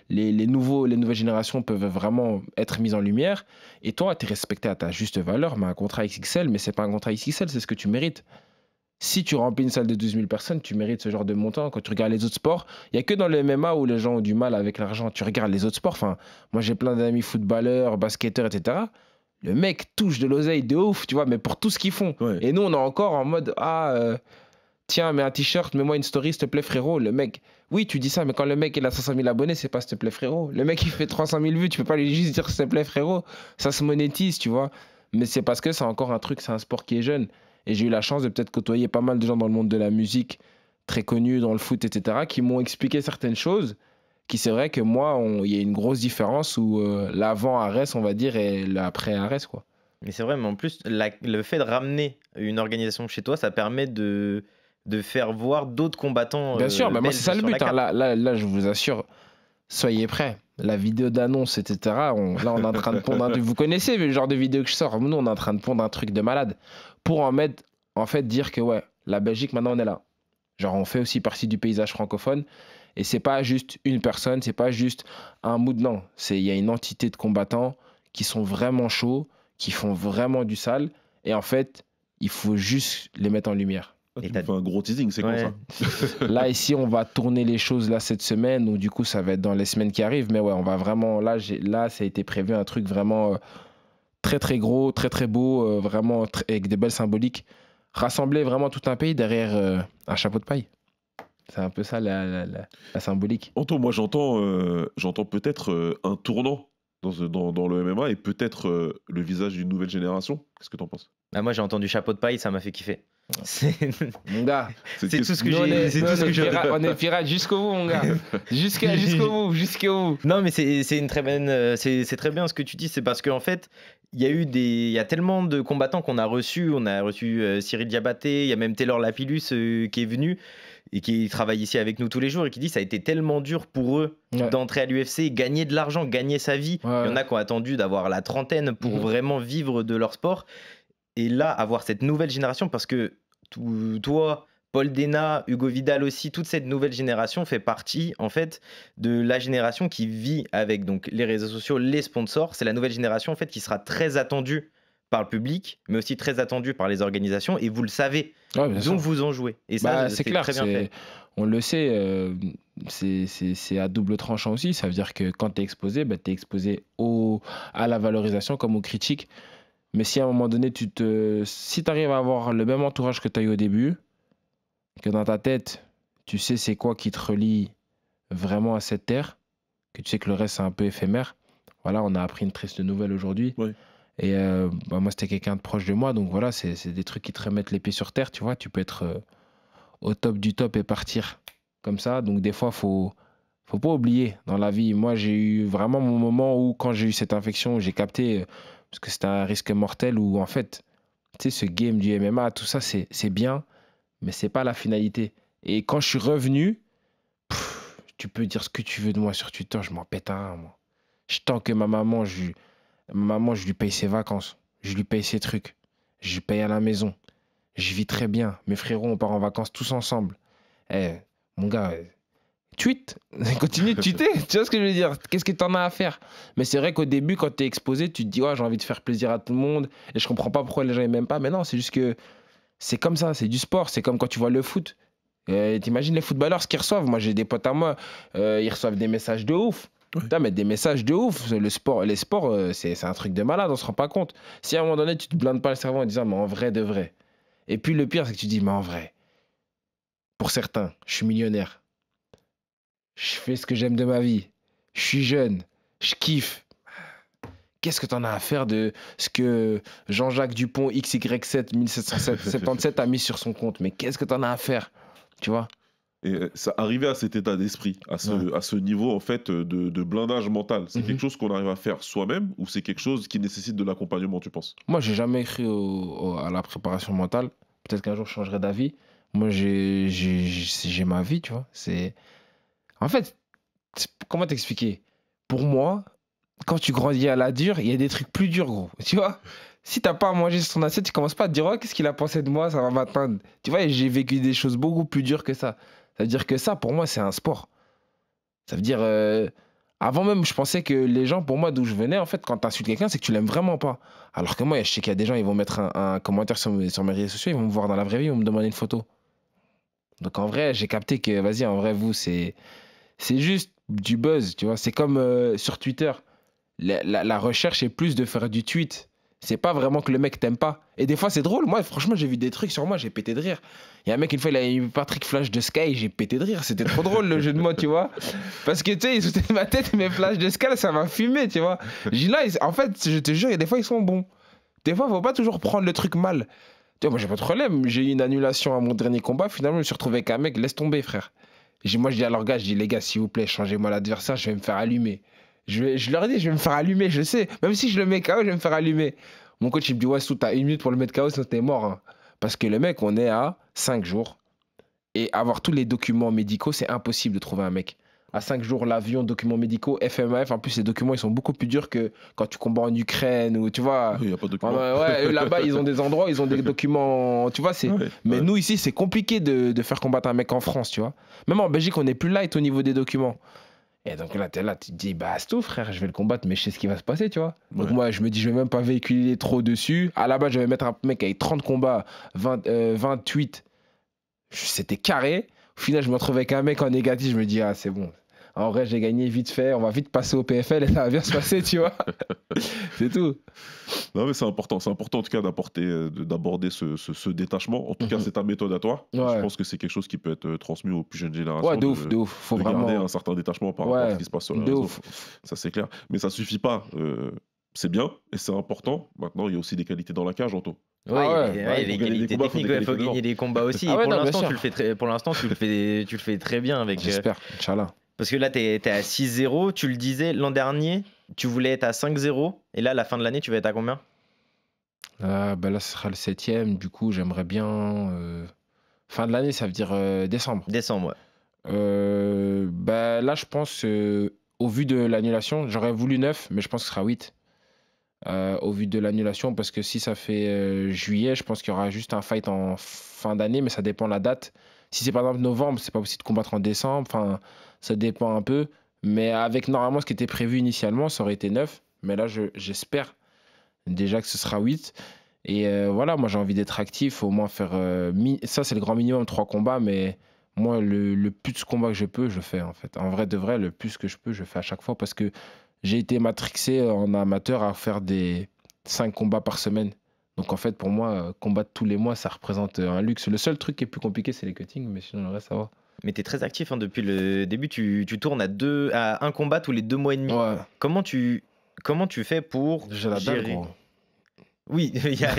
les nouvelles générations peuvent vraiment être mises en lumière, et toi, tu es respecté à ta juste valeur, mais un contrat XXL, mais c'est pas un contrat XXL, c'est ce que tu mérites. Si tu remplis une salle de 12 000 personnes, tu mérites ce genre de montant. Quand tu regardes les autres sports, il n'y a que dans le MMA où les gens ont du mal avec l'argent. Tu regardes les autres sports, enfin, moi j'ai plein d'amis footballeurs, basketteurs, etc. Le mec touche de l'oseille de ouf, tu vois, mais pour tout ce qu'ils font. Ouais. Et nous, on est encore en mode, tiens, mets un t-shirt, mets-moi une story, s'il te plaît, frérot. Le mec, oui, tu dis ça, mais quand le mec il a 500 000 abonnés, c'est pas s'il te plaît, frérot. Le mec il fait 300 000 vues, tu peux pas lui juste dire s'il te plaît, frérot. Ça se monétise, tu vois. Mais c'est parce que c'est encore un truc, c'est un sport qui est jeune. Et j'ai eu la chance de peut-être côtoyer pas mal de gens dans le monde de la musique, très connus dans le foot, etc., qui m'ont expliqué certaines choses, qui c'est vrai que moi, il y a une grosse différence où l'avant Arès, on va dire, et l'après Arès, quoi. Mais c'est vrai, mais en plus, le fait de ramener une organisation chez toi, ça permet de faire voir d'autres combattants. Bien sûr, mais moi, belges c'est ça le sur la but. Hein. carte. Là, je vous assure, soyez prêts. La vidéo d'annonce, etc., là, on est en train de pondre un truc. Vous connaissez le genre de vidéo que je sors? Nous, on est en train de pondre un truc de malade pour en fait, dire que, ouais, la Belgique, maintenant, on est là. Genre, on fait aussi partie du paysage francophone. Et c'est pas juste une personne, c'est pas juste un mood, non. Il y a une entité de combattants qui sont vraiment chauds, qui font vraiment du sale. Et en fait, il faut juste les mettre en lumière. Ah, Et tu t'as- me fais un gros teasing, c'est Ouais. comme ça. Là, ici, on va tourner les choses là cette semaine, ou du coup, ça va être dans les semaines qui arrivent. Mais ouais, on va vraiment. Là, ça a été prévu un truc vraiment très, très gros, très, très beau, vraiment avec des belles symboliques. Rassembler vraiment tout un pays derrière un chapeau de paille. C'est un peu ça la symbolique. Anto, moi j'entends peut-être un tournant dans le MMA et peut-être le visage d'une nouvelle génération. Qu'est-ce que t'en penses? Ah, moi, j'ai entendu chapeau de paille, ça m'a fait kiffer. C'est Mon gars, c'est tout ce que nous, j'ai. C'est tout ce que j'ai. on est pirates jusqu'au bout, mon gars. Jusqu'au bout. Non, mais c'est une très bonne. C'est très bien ce que tu dis. C'est parce qu'en fait, il y a tellement de combattants qu'on a reçus. On a reçu Cyril Diabaté, il y a même Taylor Lapillus qui est venu et qui travaille ici avec nous tous les jours et qui dit ça a été tellement dur pour eux Ouais. d'entrer à l'UFC, gagner de l'argent, gagner sa vie. Ouais. Il y en a qui ont attendu d'avoir la trentaine pour Mhm. vraiment vivre de leur sport. Et là, avoir cette nouvelle génération, parce que toi, Paul Dena, Hugo Vidal aussi, toute cette nouvelle génération fait partie en fait de la génération qui vit avec donc les réseaux sociaux, les sponsors. C'est la nouvelle génération en fait qui sera très attendue par le public, mais aussi très attendue par les organisations. Et vous le savez, Ouais, bien sûr. donc vous en jouez. Et ça, Bah, c'est clair, très bien fait. on le sait, c'est à double tranchant aussi. Ça veut dire que quand tu es exposé, bah, tu es exposé à la valorisation comme aux critiques. Mais si à un moment donné, si tu arrives à avoir le même entourage que tu as eu au début, que dans ta tête, tu sais c'est quoi qui te relie vraiment à cette terre, que tu sais que le reste c'est un peu éphémère. Voilà, on a appris une triste nouvelle aujourd'hui. Ouais. Et bah, moi, c'était quelqu'un de proche de moi. Donc voilà, c'est des trucs qui te remettent les pieds sur terre, tu vois. Tu peux être au top du top et partir comme ça. Donc des fois, faut pas oublier dans la vie. Moi, j'ai eu vraiment mon moment où, quand j'ai eu cette infection, j'ai capté, parce que c'était un risque mortel, où en fait, tu sais, ce game du MMA, tout ça, c'est bien, mais c'est pas la finalité. Et quand je suis revenu, tu peux dire ce que tu veux de moi sur Twitter, je m'en pète un, moi. Tant que ma maman, je lui paye ses vacances, je lui paye ses trucs, je lui paye à la maison, je vis très bien. Mes frérots, on part en vacances tous ensemble. Eh, mon gars, tweet, continue de tweeter, tu vois ce que je veux dire? Qu'est-ce que t'en as à faire? Mais c'est vrai qu'au début, quand t'es exposé, tu te dis, ouais, j'ai envie de faire plaisir à tout le monde, et je comprends pas pourquoi les gens ils m'aiment pas, mais non, c'est juste que c'est comme ça, c'est du sport, c'est comme quand tu vois le foot. T'imagines les footballeurs, ce qu'ils reçoivent? Moi, j'ai des potes à moi, ils reçoivent des messages de ouf. Ouais. Putain, mais des messages de ouf. Les sports, c'est un truc de malade, on se rend pas compte. Si à un moment donné, tu te blindes pas le cerveau en disant, mais en vrai de vrai. Et puis le pire, c'est que tu dis, mais en vrai, pour certains, je suis millionnaire. Je fais ce que j'aime de ma vie. Je suis jeune. Je kiffe. Qu'est-ce que t'en as à faire de ce que Jean-Jacques Dupont XY7 1777 a mis sur son compte? Mais qu'est-ce que t'en as à faire? Tu vois? Et ça arriver à cet état d'esprit, à ce niveau en fait de blindage mental, c'est quelque chose qu'on arrive à faire soi-même ou c'est quelque chose qui nécessite de l'accompagnement, tu penses? Moi, j'ai jamais cru à la préparation mentale. Peut-être qu'un jour, je changerai d'avis. Moi, j'ai ma vie, tu vois. En fait, comment t'expliquer? Pour moi, quand tu grandis à la dure, il y a des trucs plus durs, gros. Tu vois? Si t'as pas à manger sur ton assiette, tu commences pas à te dire, oh, qu'est-ce qu'il a pensé de moi, ça va m'atteindre. Tu vois, et j'ai vécu des choses beaucoup plus dures que ça. Ça veut dire que ça, pour moi, c'est un sport. Ça veut dire, avant même, je pensais que les gens, pour moi, d'où je venais, en fait, quand t'insultes quelqu'un, c'est que tu l'aimes vraiment pas. Alors que moi, je sais qu'il y a des gens, ils vont mettre un commentaire sur mes réseaux sociaux, ils vont me voir dans la vraie vie, ils vont me demander une photo. Donc en vrai, j'ai capté que, vas-y, en vrai, vous, c'est juste du buzz, tu vois. C'est comme sur Twitter. La recherche est plus de faire du tweet. C'est pas vraiment que le mec t'aime pas. Et des fois, c'est drôle. Moi, franchement, j'ai vu des trucs sur moi, j'ai pété de rire. Il y a un mec, une fois, il a eu Patrick Flash de Sky, j'ai pété de rire. C'était trop drôle, le jeu de mots, tu vois. Parce que, tu sais, ils soutenaient ma tête, mes flashs de Sky, ça m'a fumé, tu vois. J'ai là, en fait, je te jure, il y a des fois, ils sont bons. Des fois, faut pas toujours prendre le truc mal. Tu vois, moi, j'ai pas de problème. J'ai eu une annulation à mon dernier combat. Finalement, je me suis retrouvé avec un mec, laisse tomber, frère. Moi, je dis à leurs gars, je dis, les gars, s'il vous plaît, changez-moi l'adversaire, je vais me faire allumer. Je leur dis, je vais me faire allumer, je sais. Même si je le mets KO, je vais me faire allumer. Mon coach, il me dit, ouais, t'as 1 minute pour le mettre KO, sinon t'es mort. Hein. Parce que le mec, on est à 5 jours. Et avoir tous les documents médicaux, c'est impossible de trouver un mec. À 5 jours, l'avion, documents médicaux, FMAF. En plus, les documents, ils sont beaucoup plus durs que quand tu combats en Ukraine ou tu vois. Il n'y a pas de documents. Ouais, là-bas, ils ont des endroits, ils ont des documents. Tu vois, c'est. Ouais, Mais ouais. nous, ici, c'est compliqué de faire combattre un mec en France, tu vois. Même en Belgique, on est plus light au niveau des documents. Et donc là, t'es là, tu te dis, bah, c'est tout, frère, je vais le combattre, mais je sais ce qui va se passer, tu vois. Donc Ouais. moi, je me dis, je vais même pas véhiculer trop dessus. À la base, je vais mettre un mec avec 30 combats, 28. C'était carré. Au final, je me retrouve avec un mec en négatif, je me dis, ah, c'est bon. En vrai, j'ai gagné vite fait, on va vite passer au PFL et ça va bien se passer, tu vois. C'est tout. Non, mais c'est important en tout cas d'aborder ce détachement. En tout cas, c'est ta méthode à toi. Ouais. Je pense que c'est quelque chose qui peut être transmis aux plus jeunes générations. Ouais, de ouf. Faut de vraiment. garder un certain détachement par rapport à ce qui se passe sur les de réseaux. ouf. Ça, c'est clair. Mais ça suffit pas. C'est bien et c'est important. Maintenant, il y a aussi des qualités dans la cage, Anto. Ouais, Ah il y ouais, a il les faut gagner qualités des combats, techniques, faut il des faut qualités gagner des combats aussi. Ah Et ouais, pour non, bien l'instant, sûr. pour l'instant, tu le fais très bien avec. J'espère, Inch'Allah. Parce que là, t'es à 6-0. Tu le disais, l'an dernier, tu voulais être à 5-0. Et là, à la fin de l'année, tu vas être à combien? Bah là, ce sera le 7e. Du coup, j'aimerais bien. Fin de l'année, ça veut dire décembre. Décembre, ouais. Bah là, je pense, au vu de l'annulation, j'aurais voulu 9, mais je pense que ce sera 8. Au vu de l'annulation, parce que si ça fait juillet, je pense qu'il y aura juste un fight en fin d'année, mais ça dépend de la date. Si c'est par exemple novembre, c'est pas possible de combattre en décembre. Enfin, ça dépend un peu. Mais avec normalement ce qui était prévu initialement, ça aurait été 9. Mais là, j'espère déjà que ce sera 8. Et voilà, moi j'ai envie d'être actif, au moins faire. Ça, c'est le grand minimum, 3 combats. Mais moi, le plus de combats que je peux, je fais en fait. En vrai de vrai, le plus que je peux, je fais à chaque fois parce que j'ai été matrixé en amateur à faire des 5 combats par semaine. Donc en fait, pour moi, combattre tous les mois, ça représente un luxe. Le seul truc qui est plus compliqué, c'est les cuttings, mais sinon, le reste, ça va. Mais t'es très actif hein, depuis le début. Tu tournes à un combat tous les 2 mois et demi. Ouais, Comment tu fais pour j'ai la dalle, gérer gros. Oui, il y a,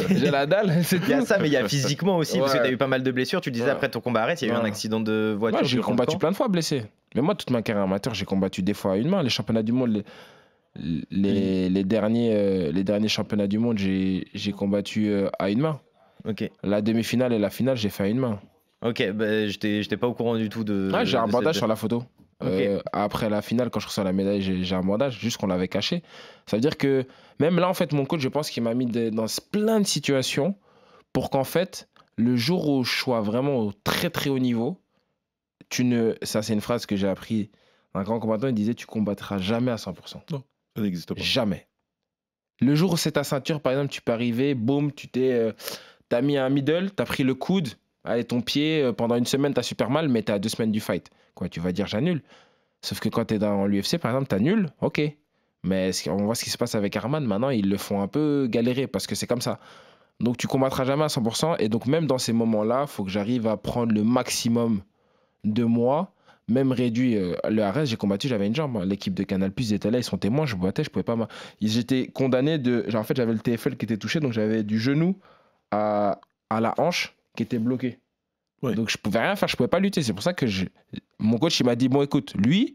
J'ai la dalle, c'est il y a tout. ça, mais il y a physiquement aussi, parce que Ouais. tu as eu pas mal de blessures. Tu disais Ouais. après ton combat arrête, il y a eu un Ouais. accident de voiture. Ouais, j'ai durant le combattu camp. plein de fois blessé. Mais moi, toute ma carrière amateur, j'ai combattu des fois à une main. Les championnats du monde, les derniers championnats du monde, j'ai combattu à une main. Ok, La demi-finale et la finale, j'ai fait à une main. ok, bah, j'étais pas au courant du tout de. Ouais, j'ai un de bandage cette- sur la photo. Ok. Après la finale, quand je reçois la médaille, j'ai un bandage, juste qu'on l'avait caché. Ça veut dire que même là, en fait, mon coach, je pense qu'il m'a mis dans plein de situations pour qu'en fait, le jour où je sois vraiment au très très haut niveau, ça c'est une phrase que j'ai appris d'un grand combattant, il disait, tu combattras jamais à 100%. Ça n'existe pas. Jamais. Le jour où c'est ta ceinture, par exemple, tu peux arriver, boum, t'as mis un middle, t'as pris le coude, allez, ton pied, pendant une semaine, t'as super mal, mais t'es à 2 semaines du fight. Quoi, tu vas dire j'annule. Sauf que quand t'es dans l'UFC, par exemple, t'annules, ok. Mais on voit ce qui se passe avec Arman, maintenant, ils le font un peu galérer parce que c'est comme ça. Donc tu combattras jamais à 100%. Et donc même dans ces moments-là, il faut que j'arrive à prendre le maximum de moi, même réduit. Le Arès, j'ai combattu, j'avais une jambe. L'équipe de Canal+ était là, ils sont témoins, je boitais, je pouvais pas. J'étais condamné de. En fait, j'avais le TFL qui était touché, donc j'avais du genou à la hanche qui était bloqué. Ouais. Donc je pouvais rien faire, je pouvais pas lutter. C'est pour ça que mon coach il m'a dit bon écoute, lui,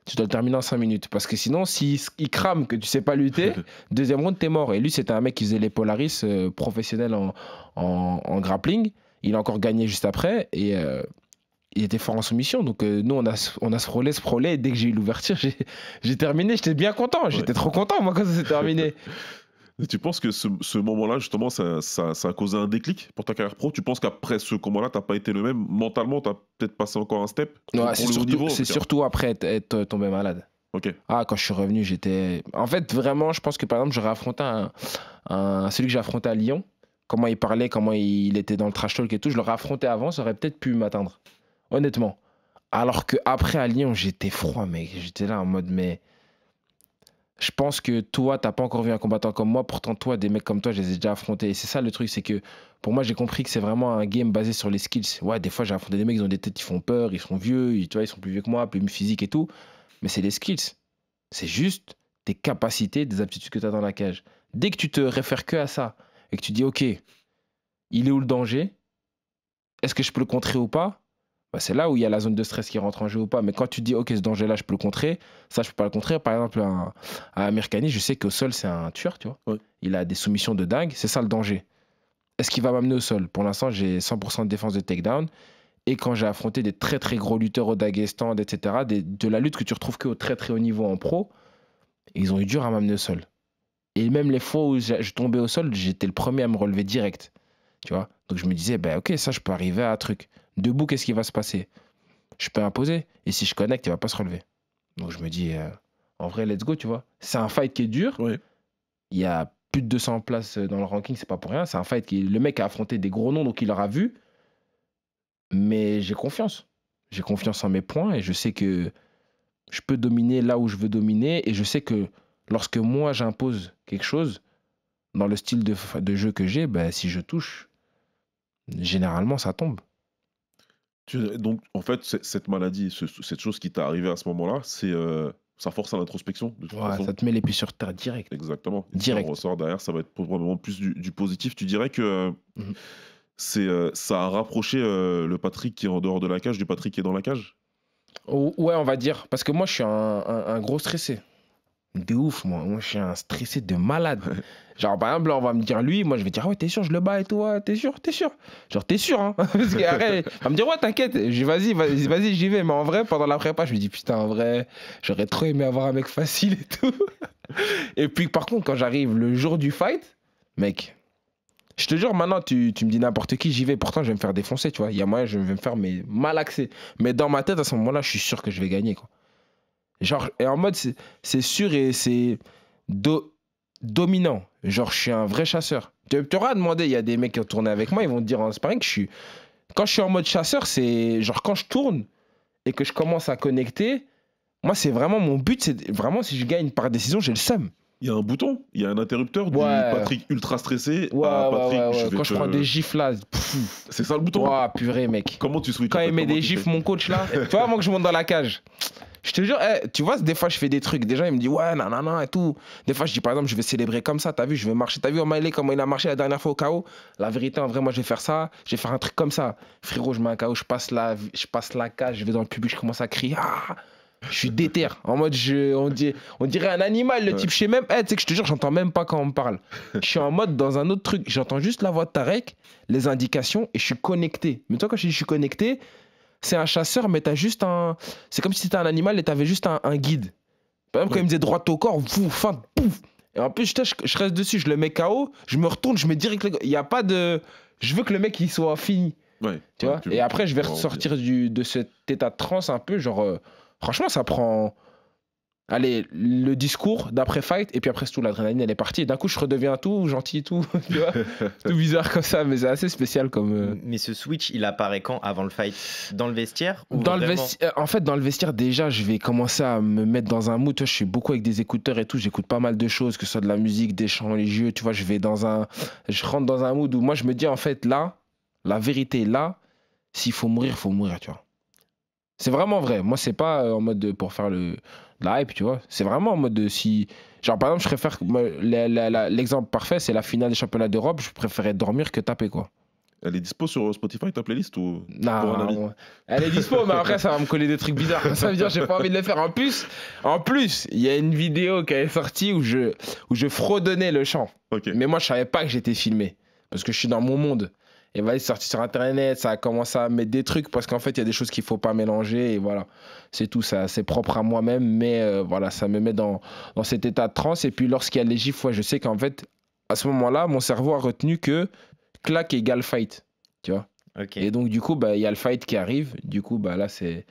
tu dois le terminer en 5 minutes parce que sinon s'il crame que tu sais pas lutter, deuxième round t'es mort. Et lui c'était un mec qui faisait les Polaris professionnels en grappling. Il a encore gagné juste après et il était fort en soumission. Donc, nous, on a se frôlé. Et dès que j'ai eu l'ouverture, j'ai terminé. J'étais bien content. J'étais trop content, moi, quand ça s'est terminé. Et tu penses que ce moment-là, justement, ça a causé un déclic pour ta carrière pro? Tu penses qu'après ce combat-là, t'as pas été le même? Mentalement, t'as peut-être passé encore un step? Ouais, c'est surtout après être tombé malade. Ok. Ah, quand je suis revenu, j'étais... En fait, vraiment, je pense que, par exemple, j'aurais affronté celui que j'ai affronté à Lyon. Comment il parlait, comment il était dans le trash talk et tout. Je l'aurais affronté avant, ça aurait peut-être pu m'atteindre. Honnêtement. Alors qu'après, à Lyon, j'étais froid, mec. J'étais là en mode, mais... Je pense que toi, t'as pas encore vu un combattant comme moi. Pourtant, toi, des mecs comme toi, je les ai déjà affrontés. Et c'est ça le truc, c'est que pour moi, j'ai compris que c'est vraiment un game basé sur les skills. Ouais, des fois, j'ai affronté des mecs, ils ont des têtes, ils font peur, ils sont vieux, tu vois, ils sont plus vieux que moi, plus physique et tout. Mais c'est les skills. C'est juste tes capacités, des aptitudes que tu as dans la cage. Dès que tu te réfères que à ça et que tu dis, OK, il est où le danger? Est-ce que je peux le contrer ou pas? Bah, c'est là où il y a la zone de stress qui rentre en jeu ou pas. Mais quand tu dis, OK, ce danger-là, je peux le contrer, ça, je peux pas le contrer. Par exemple, à Amir Khani, je sais qu'au sol, c'est un tueur, tu vois. Ouais. Il a des soumissions de dingue. C'est ça le danger. Est-ce qu'il va m'amener au sol? Pour l'instant, j'ai 100% de défense de takedown. Et quand j'ai affronté des très, très gros lutteurs au Daghestan, etc., de la lutte que tu retrouves qu'au très, très haut niveau en pro, ils ont eu dur à m'amener au sol. Et même les fois où je tombais au sol, j'étais le premier à me relever direct. Tu vois? Donc je me disais, bah, OK, ça, je peux arriver à un truc. Debout, qu'est-ce qui va se passer? Je peux imposer. Et si je connecte, il ne va pas se relever. Donc je me dis, en vrai, let's go, tu vois. C'est un fight qui est dur. Oui. Il y a plus de 200 places dans le ranking, c'est pas pour rien. C'est un fight le mec a affronté des gros noms, donc il l'aura vu. Mais j'ai confiance. J'ai confiance en mes points et je sais que je peux dominer là où je veux dominer. Et je sais que lorsque moi, j'impose quelque chose, dans le style de jeu que j'ai, bah, si je touche, généralement, ça tombe. Donc, en fait, cette maladie, cette chose qui t'est arrivée à ce moment-là, ça force à l'introspection. De toute façon. Ça te met les pieds sur terre direct. Exactement. Direct. Si on ressort derrière, ça va être probablement plus du positif. Tu dirais que ça a rapproché le Patrick qui est en dehors de la cage du Patrick qui est dans la cage? Ouais, on va dire. Parce que moi, je suis un gros stressé. De ouf, moi. Moi, je suis un stressé de malade. Genre, par exemple, là, on va me dire lui, moi, je vais dire, ouais, t'es sûr, je le bats et toi, t'es sûr? Genre, t'es sûr, hein? Parce qu'après, il va me dire, ouais, t'inquiète. Je dis, vas-y, j'y vais. Mais en vrai, pendant la prépa, je me dis, putain, en vrai, j'aurais trop aimé avoir un mec facile et tout. Et puis, par contre, quand j'arrive le jour du fight, mec, je te jure, maintenant, tu me dis n'importe qui, j'y vais. Pourtant, je vais me faire défoncer, tu vois. Il y a moyen, je vais me faire malaxer. Mais dans ma tête, à ce moment-là, je suis sûr que je vais gagner, quoi. Genre, et en mode, c'est sûr et c'est dominant. Genre, je suis un vrai chasseur. Tu auras demandé, il y a des mecs qui ont tourné avec moi, ils vont te dire en sparring que quand je suis en mode chasseur, c'est genre quand je tourne et que je commence à connecter, moi, c'est vraiment mon but, c'est vraiment si je gagne par décision, j'ai le seum. Il y a un bouton, il y a un interrupteur du Patrick ultra stressé à Patrick. Quand je prends des gifles là, c'est ça le bouton? Ouah, purée, mec. Comment tu switches? Quand il met des gifles, mon coach là, tu vois, avant que je monte dans la cage. Je te jure, tu vois, des fois je fais des trucs, des gens ils me disent ouais, nanana et tout. Des fois je dis par exemple, je vais célébrer comme ça, t'as vu, je vais marcher. T'as vu O'Malley comment il a marché la dernière fois au KO? La vérité, en vrai, moi je vais faire ça, je vais faire un truc comme ça. Frérot, je mets un KO, je passe la cage, je vais dans le public, je commence à crier. Ah, je suis déter. En mode, on dirait un animal, le type. Je sais même, tu sais que je te jure, j'entends même pas quand on me parle. Je suis en mode dans un autre truc, j'entends juste la voix de Tarek, les indications et je suis connecté. Mais toi, quand je dis je suis connecté, c'est un chasseur, mais t'as juste un. C'est comme si c'était un animal et t'avais juste un guide. Par exemple, quand il me disait droit au corps, fin, pouf. Et en plus, je reste dessus, je le mets KO, je me retourne, je mets direct. Il n'y a pas de. Je veux que le mec il soit fini. Ouais, tu vois. Et après, je vais ressortir de cet état de transe un peu. Genre, franchement, ça prend. Allez, le discours d'après-fight, et puis après, c'est tout, l'adrénaline, elle est partie. Et d'un coup, je redeviens tout gentil et tout, tu vois, tout bizarre comme ça, mais c'est assez spécial comme... Mais ce switch, il apparaît quand avant le fight? Dans le vestiaire ou En fait, dans le vestiaire, déjà, je vais commencer à me mettre dans un mood. Tu vois, je suis beaucoup avec des écouteurs et tout, j'écoute pas mal de choses, que ce soit de la musique, des chants religieux, tu vois, je rentre dans un mood où moi, je me dis, en fait, là, la vérité, là, s'il faut mourir, tu vois. C'est vraiment vrai. Moi, c'est pas en mode pour faire la hype, tu vois. C'est vraiment en mode de si... Genre, par exemple, je préfère... L'exemple parfait, c'est la finale des championnats d'Europe. Je préférais dormir que taper, quoi. Elle est dispo sur Spotify, ta playlist ou... Non, elle est dispo, mais après, ça va me coller des trucs bizarres. Ça veut dire que j'ai pas envie de le faire. En plus, il y a une vidéo qui est sortie où je fredonnais le chant. Okay. Mais moi, je savais pas que j'étais filmé. Parce que je suis dans mon monde. Et va sortir sur Internet, ça a commencé à mettre des trucs parce qu'en fait, il y a des choses qu'il ne faut pas mélanger. Et voilà, c'est tout ça. C'est propre à moi-même, mais voilà, ça me met dans cet état de transe. Et puis, lorsqu'il y a les gifs, ouais, je sais qu'en fait, à ce moment-là, mon cerveau a retenu que claque égale fight. Tu vois. Ok. Et donc, du coup, bah, il y a le fight qui arrive. Du coup, bah, là, c'est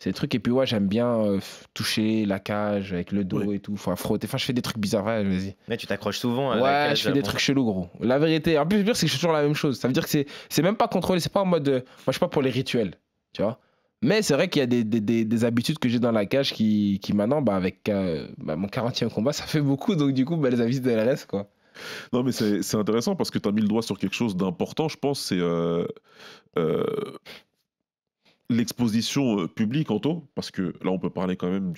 le truc. Et puis, ouais, j'aime bien toucher la cage avec le dos et tout. Enfin, frotter. Enfin, je fais des trucs bizarres. Ouais, vas-y. Mais tu t'accroches souvent à la Ouais, cage, je fais des trucs chelous, gros. La vérité, en plus, le pire, c'est que je fais toujours la même chose. Ça veut dire que c'est même pas contrôlé. C'est pas en mode. Moi, je suis pas pour les rituels. Tu vois. Mais c'est vrai qu'il y a des habitudes que j'ai dans la cage qui maintenant, bah, avec mon 40e combat, ça fait beaucoup. Donc, du coup, bah, les habitudes, elles restent, quoi. Non, mais c'est intéressant parce que tu as mis le doigt sur quelque chose d'important, je pense, c'est l'exposition publique, Anto, parce que là, on peut parler quand même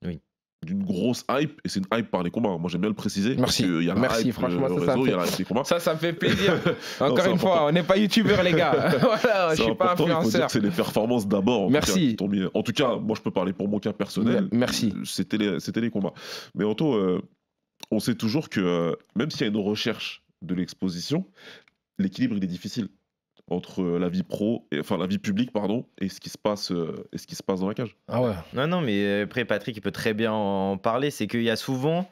Oui. d'une grosse hype, et c'est une hype par les combats. Moi, j'aime bien le préciser. Merci. Parce qu'il y a la Merci, hype, franchement, le ça réseau, me il y a la hype des combats. Ça me fait plaisir. Encore c'est une fois, important. on n'est pas youtubeurs, les gars. Voilà, je C'est suis pas important, il faut dire influenceur. que c'est les performances d'abord. En Merci. tout cas, qui t'ont mis- En tout cas, moi, je peux parler pour mon cas personnel. Merci. C'était les combats. Mais Anto, on sait toujours que même s'il y a une recherche de l'exposition, l'équilibre, il est difficile entre la vie la vie publique, pardon, et ce qui se passe dans la cage. Ah ouais. Non, mais après, Patrick, il peut très bien en parler. C'est qu'il y a souvent.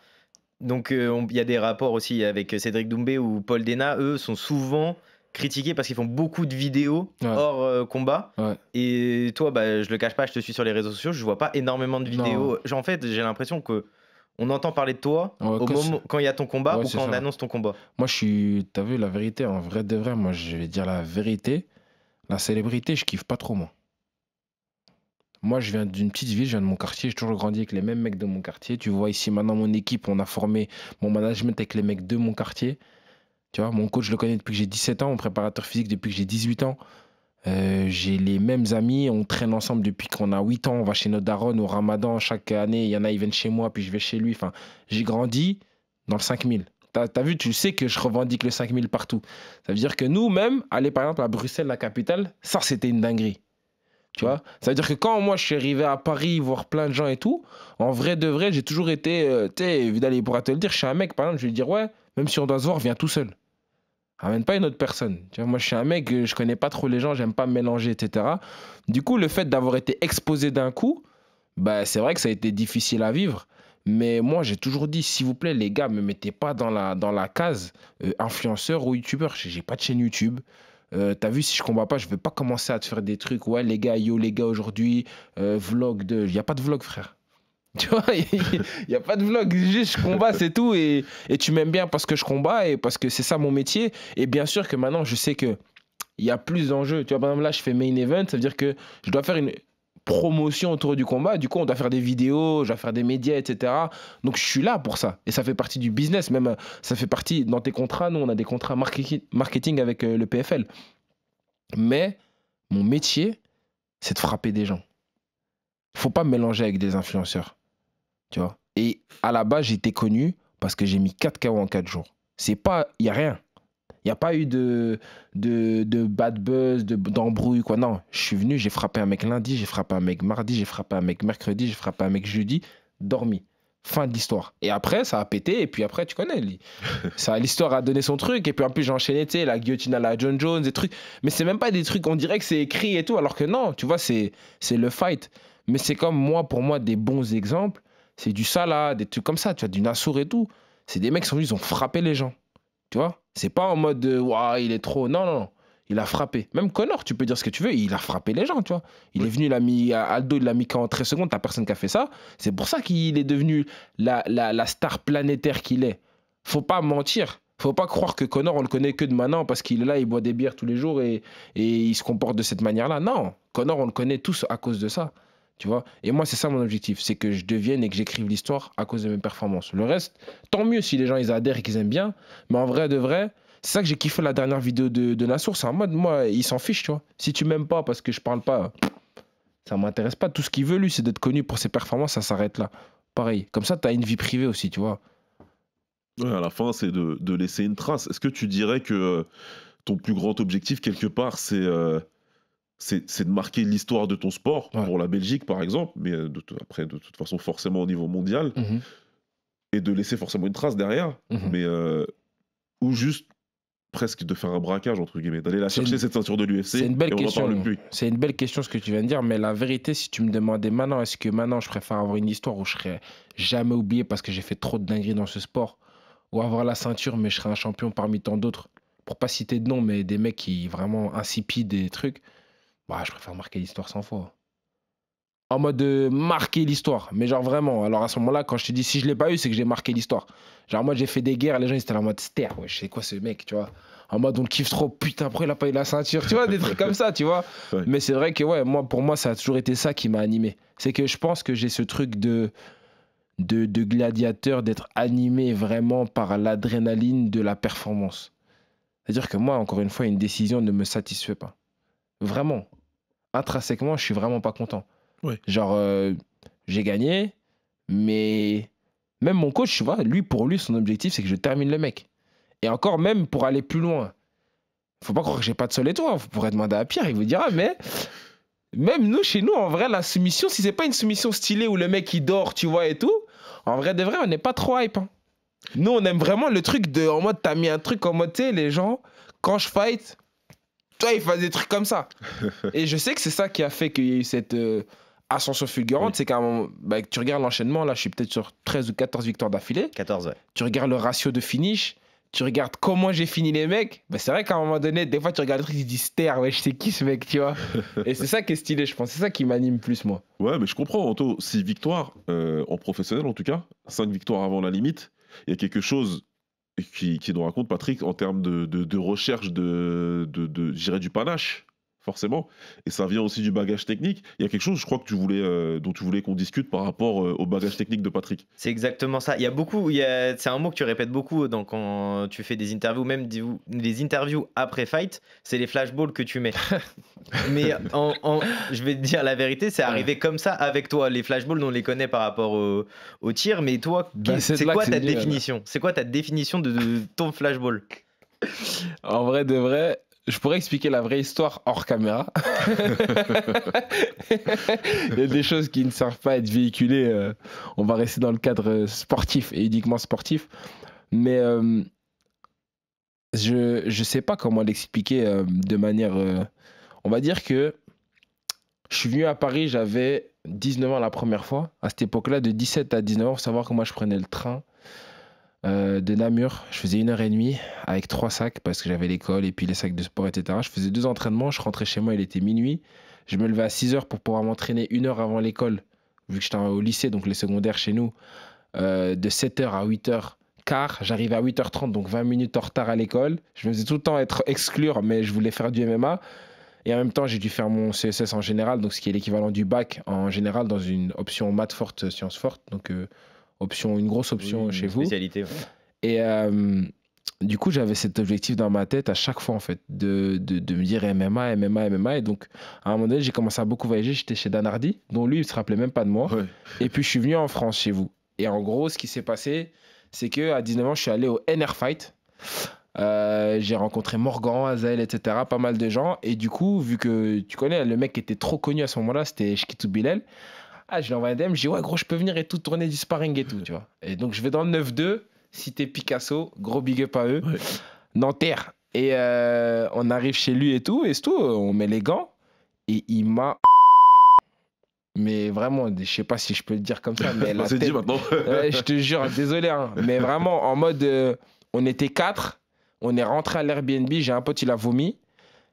Donc, il y a des rapports aussi avec Cédric Doumbé ou Paul Dena. Eux sont souvent critiqués parce qu'ils font beaucoup de vidéos Ouais. hors combat. Ouais. Et toi, bah, je le cache pas, je te suis sur les réseaux sociaux. Je vois pas énormément de vidéos. En fait, j'ai l'impression que on entend parler de toi Ouais, quand il y a ton combat Ouais, ou c'est quand on ça. annonce ton combat. Moi, t'as vu la vérité, en vrai de vrai, moi, je vais dire la vérité. La célébrité, je kiffe pas trop, moi. Moi, je viens d'une petite ville, je viens de mon quartier, j'ai toujours grandi avec les mêmes mecs de mon quartier. Tu vois, ici, maintenant, mon équipe, on a formé mon management avec les mecs de mon quartier. Tu vois, mon coach, je le connais depuis que j'ai 17 ans, mon préparateur physique depuis que j'ai 18 ans. J'ai les mêmes amis, on traîne ensemble depuis qu'on a 8 ans, on va chez nos darons au Ramadan, chaque année, il y en a, ils viennent chez moi, puis je vais chez lui. Enfin, j'ai grandi dans le 5000. T'as vu, tu sais que je revendique le 5000 partout. Ça veut dire que nous, même, aller par exemple à Bruxelles, la capitale, ça, c'était une dinguerie. Tu vois, ça veut dire que quand moi je suis arrivé à Paris, voir plein de gens et tout, en vrai de vrai, j'ai toujours été, tu sais, Vidal il pourra te le dire, je suis un mec, par exemple, je vais lui dire, ouais, même si on doit se voir, viens tout seul. Ramène pas une autre personne. Tu vois, moi je suis un mec, je connais pas trop les gens, j'aime pas me mélanger, etc. Du coup, le fait d'avoir été exposé d'un coup, bah, c'est vrai que ça a été difficile à vivre. Mais moi, j'ai toujours dit, s'il vous plaît, les gars, me mettez pas dans la case influenceur ou youtubeur. J'ai pas de chaîne YouTube. T'as vu, si je combats pas, je vais pas commencer à te faire des trucs. Ouais, les gars, les gars, aujourd'hui, vlog de. Il n'y a pas de vlog, frère. Tu vois, il n'y a pas de vlog. Juste, je combats, c'est tout. Et tu m'aimes bien parce que je combats et parce que c'est ça mon métier. Et bien sûr que maintenant, je sais qu'il y a plus d'enjeux. Tu vois, par exemple, là, je fais main event. Ça veut dire que je dois faire une promotion autour du combat. Du coup, on doit faire des vidéos, je dois faire des médias, etc. Donc, je suis là pour ça. Et ça fait partie du business. Même, ça fait partie dans tes contrats. Nous, on a des contrats marketing avec le PFL. Mais mon métier, c'est de frapper des gens. Faut pas me mélanger avec des influenceurs. Tu vois. Et à la base, j'ai été connu parce que j'ai mis 4 KO en 4 jours. C'est pas... Il n'y a rien. Il n'y a pas eu de bad buzz, d'embrouille, quoi. Non, je suis venu, j'ai frappé un mec lundi, j'ai frappé un mec mardi, j'ai frappé un mec mercredi, j'ai frappé un mec jeudi, dormi. Fin de l'histoire. Et après, ça a pété, et puis après, tu connais, l'histoire a donné son truc, et puis en plus, j'ai enchaîné, tu sais, la guillotine à la John Jones, des trucs. Mais c'est même pas des trucs, on dirait que c'est écrit et tout, alors que non, tu vois, c'est le fight. Mais c'est comme moi, pour moi, des bons exemples, c'est du Salah, des trucs comme ça, tu vois, du Nassour et tout. C'est des mecs qui sont venus, ils ont frappé les gens. Tu vois, c'est pas en mode waouh, il est trop. Non, non, non. Il a frappé. Même Connor, tu peux dire ce que tu veux, il a frappé les gens, tu vois. Il est venu, il a mis Aldo, il l'a mis qu'en 13 secondes, t'as personne qui a fait ça. C'est pour ça qu'il est devenu la star planétaire qu'il est. Faut pas mentir. Faut pas croire que Connor, on le connaît que de maintenant parce qu'il est là, il boit des bières tous les jours et il se comporte de cette manière-là. Non, Connor, on le connaît tous à cause de ça. Tu vois, et moi, c'est ça mon objectif, c'est que je devienne et que j'écrive l'histoire à cause de mes performances. Le reste, tant mieux si les gens ils adhèrent et qu'ils aiment bien, mais en vrai de vrai, c'est ça que j'ai kiffé la dernière vidéo de Nassour, c'est en mode, moi, il s'en fiche, tu vois. Si tu m'aimes pas parce que je parle pas, ça m'intéresse pas. Tout ce qu'il veut, lui, c'est d'être connu pour ses performances, ça s'arrête là. Pareil, comme ça, t'as une vie privée aussi, tu vois. Ouais, à la fin, c'est de laisser une trace. Est-ce que tu dirais que ton plus grand objectif, quelque part, c'est de marquer l'histoire de ton sport, Ouais. pour la Belgique par exemple, mais après de toute façon forcément au niveau mondial, et de laisser forcément une trace derrière, mais ou juste presque de faire un braquage, entre guillemets, d'aller la C'est chercher une- cette ceinture de l'UFC. C'est une belle et on n'en question. parle plus. C'est une belle question ce que tu viens de dire, mais la vérité, si tu me demandais maintenant, est-ce que maintenant je préfère avoir une histoire où je serais jamais oublié parce que j'ai fait trop de dingueries dans ce sport, ou avoir la ceinture mais je serais un champion parmi tant d'autres, pour pas citer de nom, mais des mecs qui vraiment insipides des trucs, bah je préfère marquer l'histoire 100 fois. En mode marquer l'histoire, mais genre vraiment. Alors à ce moment-là, quand je te dis si je l'ai pas eu, c'est que j'ai marqué l'histoire. Genre moi j'ai fait des guerres, les gens ils étaient là en mode ster, ouais, je sais quoi ce mec, tu vois. En mode on le kiffe trop, putain, après il a pas eu la ceinture, tu vois, des trucs comme ça, tu vois. Ouais. Mais c'est vrai que ouais, pour moi, ça a toujours été ça qui m'a animé. C'est que je pense que j'ai ce truc de gladiateur, d'être animé vraiment par l'adrénaline de la performance. C'est-à-dire que moi, encore une fois, une décision ne me satisfait pas. Vraiment. Intrinsèquement, je suis vraiment pas content. Ouais. Genre, j'ai gagné, mais même mon coach, tu vois, pour lui, son objectif, c'est que je termine le mec. Et encore, même pour aller plus loin, faut pas croire que j'ai pas de sol et toi. Vous pourrez demander à Pierre, il vous dira, mais même nous, chez nous, en vrai, la soumission, si c'est pas une soumission stylée où le mec il dort, tu vois, et tout, en vrai de vrai, on n'est pas trop hype. Hein. Nous, on aime vraiment le truc en mode, t'as mis un truc en mode, tu sais, les gens, quand je fight, toi, ils font des trucs comme ça. Et je sais que c'est ça qui a fait qu'il y a eu cette ascension fulgurante, c'est qu'à un moment, bah, tu regardes l'enchaînement, là, je suis peut-être sur 13 ou 14 victoires d'affilée. 14, ouais. Tu regardes le ratio de finish, tu regardes comment j'ai fini les mecs, bah, c'est vrai qu'à un moment donné, des fois, tu regardes le truc, tu te dis, ster, ouais, je sais qui ce mec, tu vois. Et c'est ça qui est stylé, je pense. C'est ça qui m'anime plus, moi. Ouais, mais je comprends, Anto. 6 victoires, en professionnel en tout cas, 5 victoires avant la limite. Il y a quelque chose qui nous raconte, Patrick, en termes de recherche je dirais, du panache, forcément. Et ça vient aussi du bagage technique. Il y a quelque chose, je crois, que dont tu voulais qu'on discute par rapport au bagage technique de Patrick. C'est exactement ça. C'est un mot que tu répètes beaucoup quand tu fais des interviews, même des interviews après fight, c'est les flashballs que tu mets. Mais je vais te dire la vérité, c'est arrivé comme ça avec toi. Les flashballs, on les connaît par rapport au tir, mais toi, c'est quoi ta définition ? C'est quoi ta définition de ton flashball ? En vrai de vrai, je pourrais expliquer la vraie histoire hors caméra. Il y a des choses qui ne servent pas à être véhiculées. On va rester dans le cadre sportif et uniquement sportif. Mais je ne sais pas comment l'expliquer de manière... on va dire que je suis venu à Paris, j'avais 19 ans la première fois. À cette époque-là, de 17 à 19 ans, il faut savoir que moi, je prenais le train de Namur. Je faisais 1h30 avec 3 sacs parce que j'avais l'école et puis les sacs de sport, etc. Je faisais 2 entraînements. Je rentrais chez moi, il était minuit. Je me levais à 6h pour pouvoir m'entraîner 1 heure avant l'école, vu que j'étais au lycée, donc les secondaires chez nous, de 7h à 8h15. J'arrivais à 8h30, donc 20 minutes en retard à l'école. Je me faisais tout le temps être exclure, mais je voulais faire du MMA. Et en même temps, j'ai dû faire mon CSS en général, donc ce qui est l'équivalent du bac en général dans une option maths forte, sciences fortes. Donc une grosse option chez vous. Spécialité. Ouais. Et du coup, j'avais cet objectif dans ma tête à chaque fois, en fait, de me dire MMA. Et donc, à un moment donné, j'ai commencé à beaucoup voyager. J'étais chez Dan Hardy, dont lui, il ne se rappelait même pas de moi. Ouais. Et puis, je suis venu en France chez vous. Et en gros, ce qui s'est passé, c'est qu'à 19 ans, je suis allé au NR Fight. J'ai rencontré Morgan, Azael, etc. Pas mal de gens. Et du coup, vu que tu connais, le mec qui était trop connu à ce moment-là, c'était Shkitou Bilal. Je lui envoie un DM, je dis ouais gros, je peux venir et tout, tourner du sparring et tout, tu vois. Et donc je vais dans le 9-2, cité Picasso, gros big up à eux, ouais. Nanterre. Et on arrive chez lui et tout, on met les gants et il m'a... Mais vraiment, je sais pas si je peux le dire comme ça, mais la c'est tête... dit maintenant. Je te jure, désolé, hein, mais vraiment en mode, on était 4, on est rentré à l'Airbnb, j'ai un pote, il a vomi.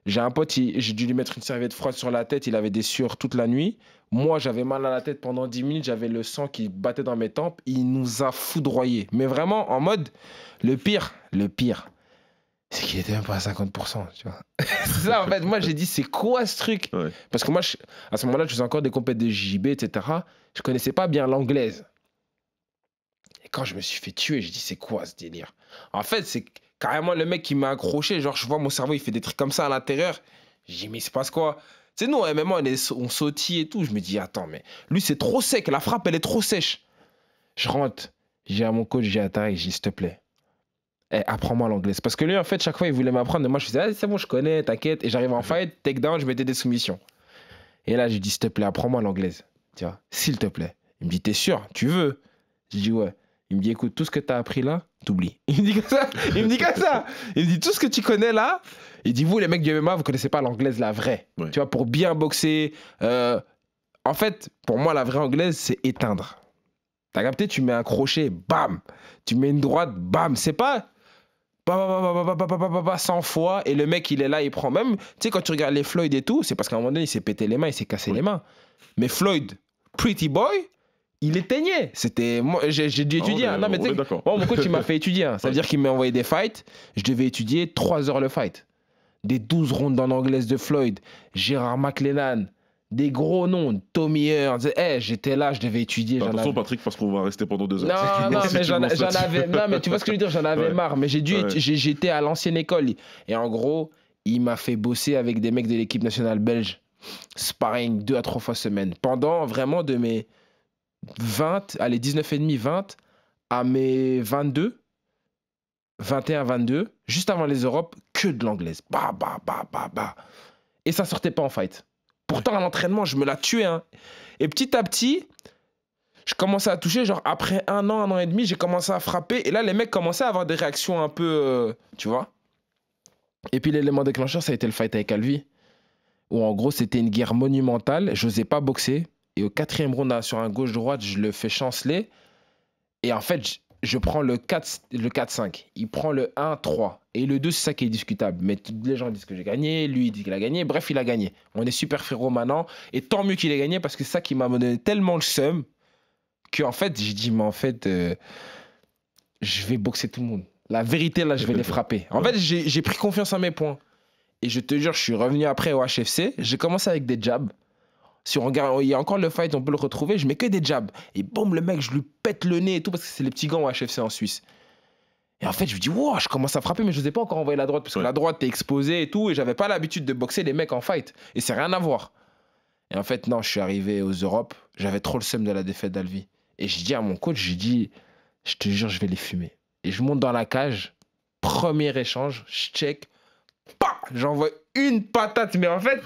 J'ai un pote, j'ai dû lui mettre une serviette froide sur la tête, il avait des sueurs toute la nuit. Moi, j'avais mal à la tête pendant 10 minutes, j'avais le sang qui battait dans mes tempes. Il nous a foudroyés. Mais vraiment, en mode, le pire, c'est qu'il était même pas à 50%, tu vois. C'est ça, en fait, moi, j'ai dit, c'est quoi ce truc ? Ouais. Parce que moi, à ce moment-là, je faisais encore des compétitions de JB, etc. Je connaissais pas bien l'anglaise. Et quand je me suis fait tuer, j'ai dit, c'est quoi ce délire ? En fait, c'est carrément le mec qui m'a accroché. Genre, je vois mon cerveau, il fait des trucs comme ça à l'intérieur. J'ai dit, mais il se passe quoi ? Tu sais, nous, en MMA, on sautille et tout. Je me dis, attends, mais lui, c'est trop sec. La frappe, elle est trop sèche. Je rentre. J'ai à mon coach, j'ai à Tariq, j'ai dit, s'il te plaît, apprends-moi l'anglaise. Parce que lui, en fait, chaque fois, il voulait m'apprendre. Et moi, je faisais, c'est bon, je connais, t'inquiète. Et j'arrive en fight, takedown, je mettais des soumissions. Et là, je lui dis, s'il te plaît, apprends-moi l'anglaise. Tu vois, s'il te plaît. Il me dit, t'es sûr ? Tu veux ? Je dis, ouais. Il me dit, écoute, tout ce que tu as appris là, t'oublies. Il me dit comme ça. Il me dit comme ça. Il me dit, tout ce que tu connais là, il dit, vous, les mecs du MMA, vous connaissez pas l'anglaise, la vraie. Ouais. Tu vois, pour bien boxer. En fait, pour moi, la vraie anglaise, c'est éteindre. T'as capté, tu mets un crochet, bam. Tu mets une droite, bam. C'est pas 100 fois et le mec, il est là, il prend. Même, tu sais, quand tu regardes les Floyd et tout, c'est parce qu'à un moment donné, il s'est pété les mains, il s'est cassé les mains. Mais Floyd, Pretty Boy, il éteignait. C'était. Moi, j'ai dû étudier. Non, mais tu sais, bon, mon coach, il m'a fait étudier. Hein. Ça veut dire qu'il m'a envoyé des fights. Je devais étudier 3 heures le fight. Des 12 rondes en anglaise de Floyd, Gérard McLennan, des gros noms, Tommy Hearns. J'étais là, je devais étudier. Attention, Patrick, parce qu'on va rester pendant 2 heures. Non, mais j'en avais. Non, mais tu vois ce que je veux dire, j'en avais marre. Mais j'étais à l'ancienne école. Et en gros, il m'a fait bosser avec des mecs de l'équipe nationale belge. Sparring 2 à 3 fois semaine. Pendant vraiment de mes 19 et demi, 20 à mes 22, 21, 22, juste avant les Europes, que de l'anglaise. Bah. Et ça sortait pas en fight. Pourtant, à l'entraînement, je me la tuais. Hein. Et petit à petit, je commençais à toucher. Genre, après 1 an et demi, j'ai commencé à frapper. Et là, les mecs commençaient à avoir des réactions un peu... tu vois. Et puis, l'élément déclencheur, ça a été le fight avec Alvi. Où, en gros, c'était une guerre monumentale. Je n'osais pas boxer. Et au 4e round, sur un gauche-droite, je le fais chanceler. Et en fait, je prends le 4-5. Il prend le 1-3. Et le 2, c'est ça qui est discutable. Mais les gens disent que j'ai gagné. Lui, il dit qu'il a gagné. Bref, il a gagné. On est super frérot maintenant. Et tant mieux qu'il ait gagné parce que c'est ça qui m'a donné tellement le seum qu'en fait, j'ai dit, mais en fait, je vais boxer tout le monde. La vérité, là, je vais les frapper. En fait, j'ai pris confiance en mes points. Et je te jure, je suis revenu après au HFC. J'ai commencé avec des jabs. Si on regarde, il y a encore le fight, on peut le retrouver. Je mets que des jabs. Et boum, le mec, je lui pète le nez et tout parce que c'est les petits gants au HFC en Suisse. Et en fait, je me dis, wow, je commence à frapper, mais je n'osais pas encore envoyer la droite parce que la droite t'es exposée et tout. Et j'avais pas l'habitude de boxer les mecs en fight. Et c'est rien à voir. Et en fait, non, je suis arrivé aux Europes. J'avais trop le seum de la défaite d'Alvi. Et je dis à mon coach, j'ai dit, je te jure, je vais les fumer. Et je monte dans la cage. Premier échange, je check. J'envoie une patate. Mais en fait,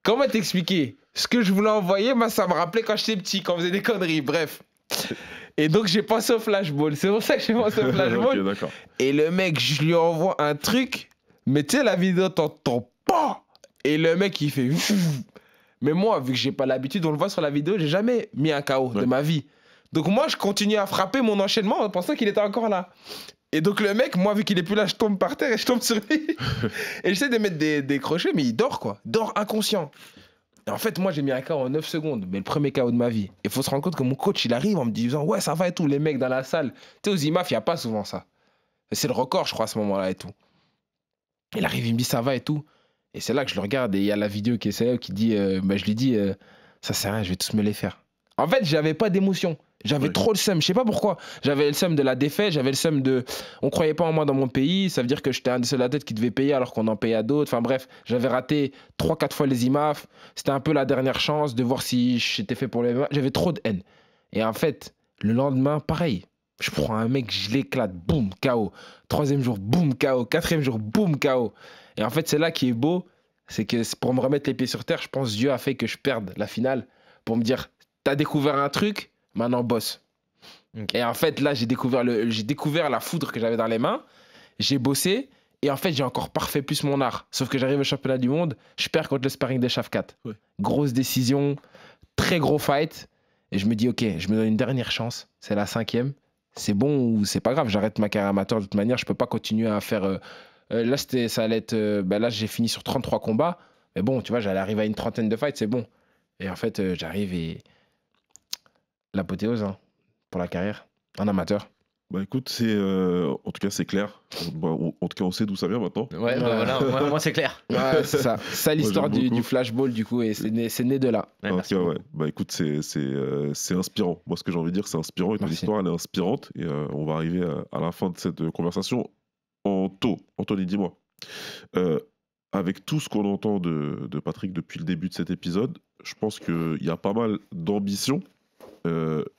comment t'expliquer? Ce que je voulais envoyer, moi, ça me rappelait quand j'étais petit, quand on faisait des conneries. Bref. Et donc, j'ai pensé au flashball. C'est pour ça que j'ai pensé au flashball. Okay, et le mec, je lui envoie un truc. Mais tu sais, la vidéo, t'entends pas. Et le mec, il fait... Mais moi, vu que j'ai pas l'habitude, on le voit sur la vidéo, j'ai jamais mis un KO de ma vie. Donc moi, je continue à frapper mon enchaînement en pensant qu'il était encore là. Et donc le mec, moi, vu qu'il est plus là, je tombe par terre et je tombe sur lui. Et j'essaie de mettre des crochets, mais il dort, quoi. Dort inconscient. Et en fait, moi, j'ai mis un KO en 9 secondes, mais le premier KO de ma vie. Il faut se rendre compte que mon coach, il arrive en me disant, ouais, ça va et tout, les mecs dans la salle. Tu sais, aux IMAF, il n'y a pas souvent ça. C'est le record, je crois, à ce moment-là et tout. Il arrive, il me dit, ça va et tout. Et c'est là que je le regarde et il y a la vidéo qui est qui dit, je lui dis, ça sert à rien, je vais tous me les faire. En fait, j'avais pas d'émotion. J'avais trop le seum. Je sais pas pourquoi. J'avais le seum de la défaite. J'avais le seum de. On croyait pas en moi dans mon pays. Ça veut dire que j'étais un des seuls athlètes qui devait payer alors qu'on en payait à d'autres. Enfin bref, j'avais raté 3-4 fois les IMAF. C'était un peu la dernière chance de voir si j'étais fait pour les IMAF. J'avais trop de haine. Et en fait, le lendemain, pareil. Je prends un mec, je l'éclate. Boum, KO. 3e jour, boum, KO. 4e jour, boum, KO. Et en fait, c'est là qui est beau. C'est que pour me remettre les pieds sur terre, je pense que Dieu a fait que je perde la finale. Pour me dire, t'as découvert un truc. Maintenant, bosse. Okay. Et en fait, là, j'ai découvert la foudre que j'avais dans les mains. J'ai bossé. Et en fait, j'ai encore parfait plus mon art. Sauf que j'arrive au championnat du monde. Je perds contre le sparring des Shafkat. Ouais. Grosse décision. Très gros fight. Et je me dis, OK, je me donne une dernière chance. C'est la 5e. C'est bon ou c'est pas grave. J'arrête ma carrière amateur de toute manière. Je peux pas continuer à faire... là, ça allait être... là, j'ai fini sur 33 combats. Mais bon, tu vois, j'allais arriver à une 30aine de fights. C'est bon. Et en fait, j'arrive et... L'apothéose pour la carrière en amateur. Bah écoute, en tout cas c'est clair. En tout cas on sait d'où ça vient maintenant. Ouais, bah voilà, moi c'est clair. Ouais, c'est ça. C'est l'histoire du flashball du coup et c'est né de là. Ouais, merci ouais. Bah écoute, c'est inspirant. Moi ce que j'ai envie de dire c'est inspirant et ton histoire elle est inspirante et on va arriver à la fin de cette conversation. Anthony, dis-moi. Avec tout ce qu'on entend de Patrick depuis le début de cet épisode, je pense qu'il y a pas mal d'ambition.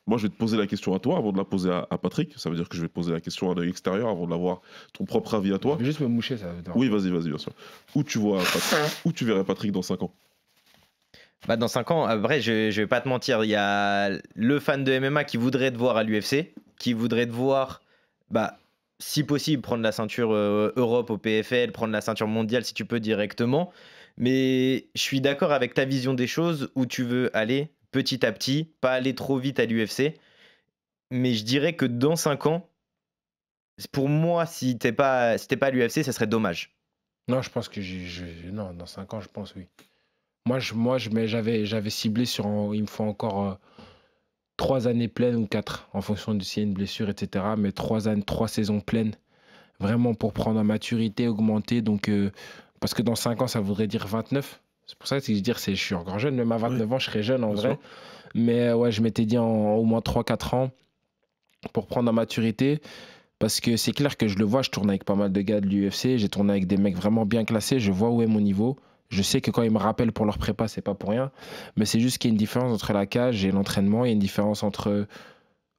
Moi, je vais te poser la question à toi avant de la poser à Patrick. Ça veut dire que je vais poser la question à un œil extérieur avant d'avoir ton propre avis à toi. Je vais juste me moucher, ça. Oui, vas-y, bien sûr. Où tu verrais Patrick dans 5 ans? Bah, dans 5 ans, après, je vais pas te mentir, il y a le fan de MMA qui voudrait te voir à l'UFC. qui voudraient te voir, si possible, prendre la ceinture Europe au PFL, prendre la ceinture mondiale si tu peux directement. Mais je suis d'accord avec ta vision des choses où tu veux aller petit à petit, pas aller trop vite à l'UFC. Mais je dirais que dans 5 ans, pour moi, si t'es pas à l'UFC, ça serait dommage. Non, je pense que non, dans 5 ans, je pense oui. J'avais ciblé il me faut encore 3 années pleines ou 4, en fonction de s'il y a une blessure, etc. Mais 3 saisons pleines, vraiment pour prendre en maturité, augmenter. Donc, parce que dans 5 ans, ça voudrait dire 29. C'est pour ça que je suis encore jeune. Même à 29 ans, je serais jeune en vrai. sûr. Mais ouais, je m'étais dit en au moins 3-4 ans pour prendre en maturité. Parce que c'est clair que je le vois, je tourne avec pas mal de gars de l'UFC. J'ai tourné avec des mecs vraiment bien classés. Je vois où est mon niveau. Je sais que quand ils me rappellent pour leur prépa, c'est pas pour rien. Mais c'est juste qu'il y a une différence entre la cage et l'entraînement. Il y a une différence entre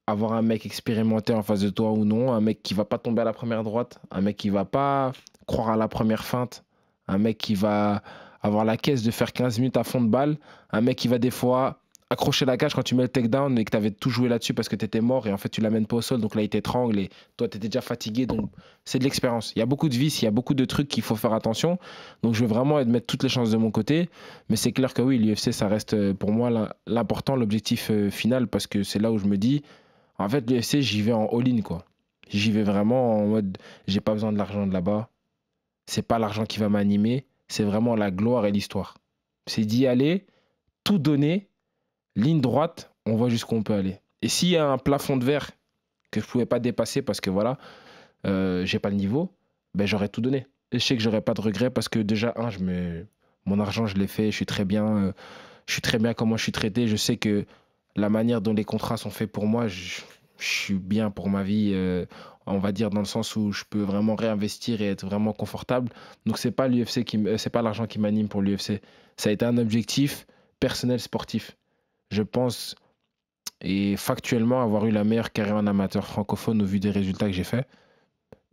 avoir un mec expérimenté en face de toi ou non. Un mec qui va pas tomber à la première droite. Un mec qui va pas croire à la première feinte. Un mec qui va avoir la caisse de faire 15 minutes à fond de balle. Un mec qui va des fois accrocher la cage quand tu mets le takedown et que tu avais tout joué là-dessus parce que tu étais mort et en fait tu l'amènes pas au sol. Donc là, il t'étrangle et toi, tu étais déjà fatigué. Donc c'est de l'expérience. Il y a beaucoup de vices, il y a beaucoup de trucs qu'il faut faire attention. Donc je veux vraiment mettre toutes les chances de mon côté. Mais c'est clair que oui, l'UFC, ça reste pour moi l'important, l'objectif final parce que c'est là où je me dis, en fait, l'UFC, j'y vais en all-in, quoi. J'y vais vraiment en mode, j'ai pas besoin de l'argent de là-bas. C'est pas l'argent qui va m'animer. C'est vraiment la gloire et l'histoire. C'est d'y aller, tout donner, ligne droite, on voit jusqu'où on peut aller. Et s'il y a un plafond de verre que je pouvais pas dépasser parce que voilà, j'ai pas le niveau, ben j'aurais tout donné. Et je sais que j'aurais pas de regrets parce que déjà, mon argent, je l'ai fait, je suis très bien comment je suis traité. Je sais que la manière dont les contrats sont faits pour moi, je suis bien pour ma vie, on va dire dans le sens où je peux vraiment réinvestir et être vraiment confortable. Donc c'est pas c'est pas l'argent qui m'anime pour l'UFC. Ça a été un objectif personnel sportif. Je pense et factuellement avoir eu la meilleure carrière en amateur francophone au vu des résultats que j'ai faits.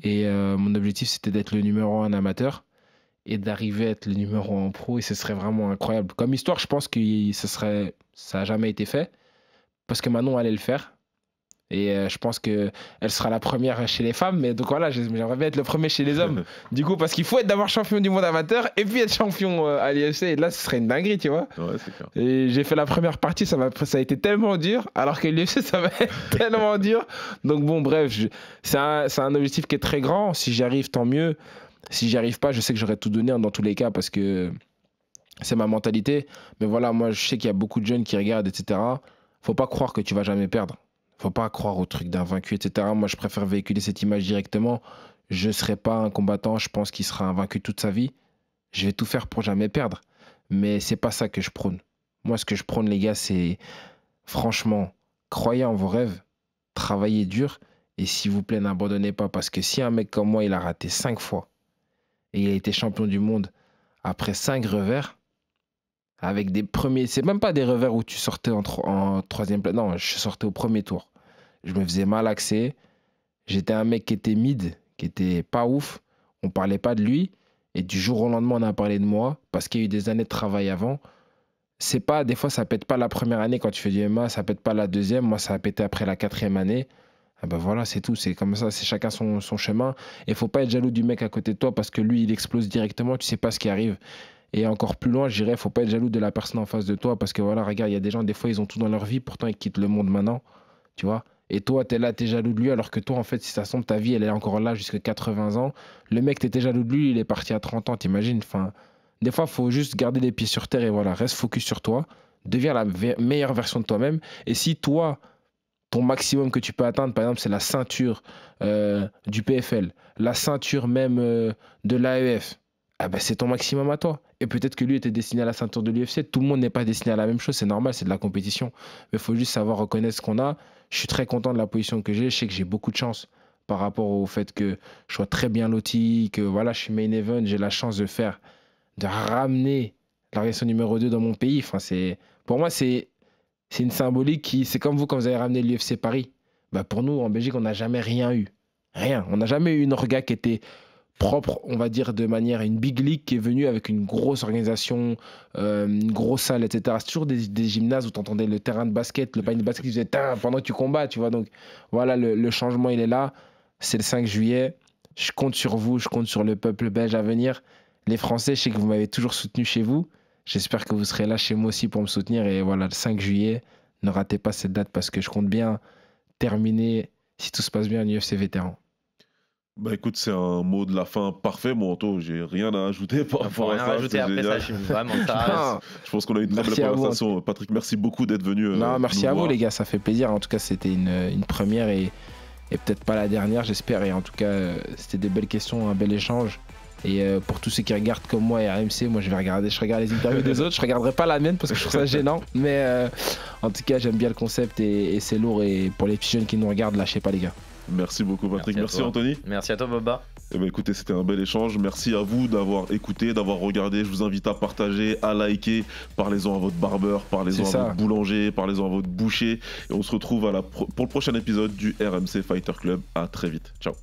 Et mon objectif c'était d'être le numéro 1 en amateur et d'arriver à être le numéro 1 en pro et ce serait vraiment incroyable. Comme histoire, je pense que ça a jamais été fait parce que Manon allait le faire. Et je pense qu'elle sera la première chez les femmes. Mais donc voilà, j'aimerais bien être le premier chez les hommes. Du coup, parce qu'il faut être d'abord champion du monde amateur et puis être champion à l'UFC. Et là, ce serait une dinguerie, tu vois. Ouais, c'est clair. Et j'ai fait la première partie, ça a été tellement dur. Alors que l'UFC, ça va être tellement dur. Donc bon, bref, c'est un objectif qui est très grand. Si j'y arrive, tant mieux. Si j'y arrive pas, je sais que j'aurais tout donné dans tous les cas parce que c'est ma mentalité. Mais voilà, moi, je sais qu'il y a beaucoup de jeunes qui regardent, etc. Faut pas croire que tu vas jamais perdre. Faut pas croire au truc d'un vaincu, etc. Moi, je préfère véhiculer cette image directement. Je ne serai pas un combattant, je pense qu'il sera un vaincu toute sa vie. Je vais tout faire pour jamais perdre. Mais c'est pas ça que je prône. Moi, ce que je prône, les gars, c'est franchement, croyez en vos rêves, travaillez dur et s'il vous plaît, n'abandonnez pas. Parce que si un mec comme moi, il a raté 5 fois et il a été champion du monde après 5 revers, avec des premiers... C'est même pas des revers où tu sortais en troisième place. Non, je sortais au premier tour. Je me faisais mal axer. J'étais un mec qui était mid, qui était pas ouf. On parlait pas de lui. Et du jour au lendemain, on a parlé de moi parce qu'il y a eu des années de travail avant. C'est pas... Des fois, ça pète pas la première année quand tu fais du MMA. Ça pète pas la deuxième. Moi, ça a pété après la 4e année. Ah ben voilà, c'est tout. C'est comme ça. C'est chacun son chemin. Et faut pas être jaloux du mec à côté de toi parce que lui, il explose directement. Tu sais pas ce qui arrive. Et encore plus loin, je dirais, faut pas être jaloux de la personne en face de toi parce que voilà, regarde, il y a des gens, des fois, ils ont tout dans leur vie, pourtant, ils quittent le monde maintenant, tu vois. Et toi, t'es là, t'es jaloux de lui, alors que toi, en fait, si ça semble, ta vie, elle est encore là jusqu'à 80 ans. Le mec, t'étais jaloux de lui, il est parti à 30 ans, t'imagines. Enfin, des fois, faut juste garder les pieds sur terre et voilà, reste focus sur toi, deviens la meilleure version de toi-même. Et si toi, ton maximum que tu peux atteindre, par exemple, c'est la ceinture du PFL, la ceinture même de l'AEF, ah ben c'est ton maximum à toi. Et peut-être que lui était destiné à la ceinture de l'UFC. Tout le monde n'est pas destiné à la même chose, c'est normal, c'est de la compétition. Mais il faut juste savoir reconnaître ce qu'on a. Je suis très content de la position que j'ai. Je sais que j'ai beaucoup de chance par rapport au fait que je sois très bien loti, que voilà, je suis main event, j'ai la chance de ramener l'organisation numéro 2 dans mon pays. Enfin, pour moi, c'est une symbolique qui... C'est comme vous quand vous avez ramené l'UFC Paris. Bah pour nous, en Belgique, on n'a jamais rien eu. Rien. On n'a jamais eu une orga qui était propre, on va dire, de manière une big league qui est venue avec une grosse organisation, une grosse salle, etc. C'est toujours des gymnases où tu entendais le terrain de basket, le panier de basket qui faisait pendant que tu combats, tu vois. Donc voilà, le changement, il est là. C'est le 5 juillet. Je compte sur vous, je compte sur le peuple belge à venir. Les Français, je sais que vous m'avez toujours soutenu chez vous. J'espère que vous serez là chez moi aussi pour me soutenir. Et voilà, le 5 juillet, ne ratez pas cette date parce que je compte bien terminer, si tout se passe bien, un UFC vétéran. Bah écoute, c'est un mot de la fin parfait, mon Anto. J'ai rien à ajouter par rapport à ça. Rajouter après ça, vraiment ça. Je pense qu'on a eu une très belle conversation. Patrick, merci beaucoup d'être venu. Non, merci à vous, les gars, ça fait plaisir. En tout cas, c'était une première et peut-être pas la dernière, j'espère. Et en tout cas, c'était des belles questions, un bel échange. Et pour tous ceux qui regardent comme moi et RMC, moi je regarde les interviews des autres. Je regarderai pas la mienne parce que je trouve ça gênant. Mais en tout cas, j'aime bien le concept et c'est lourd. Et pour les petits jeunes qui nous regardent, lâchez pas, les gars. Merci beaucoup, Patrick. Merci Anthony. Merci à toi, Boba. Eh ben, écoutez, c'était un bel échange. Merci à vous d'avoir écouté, d'avoir regardé. Je vous invite à partager, à liker. Parlez-en à votre barbeur, parlez-en à votre boulanger, parlez-en à votre boucher. Et on se retrouve pour le prochain épisode du RMC Fighter Club. À très vite. Ciao.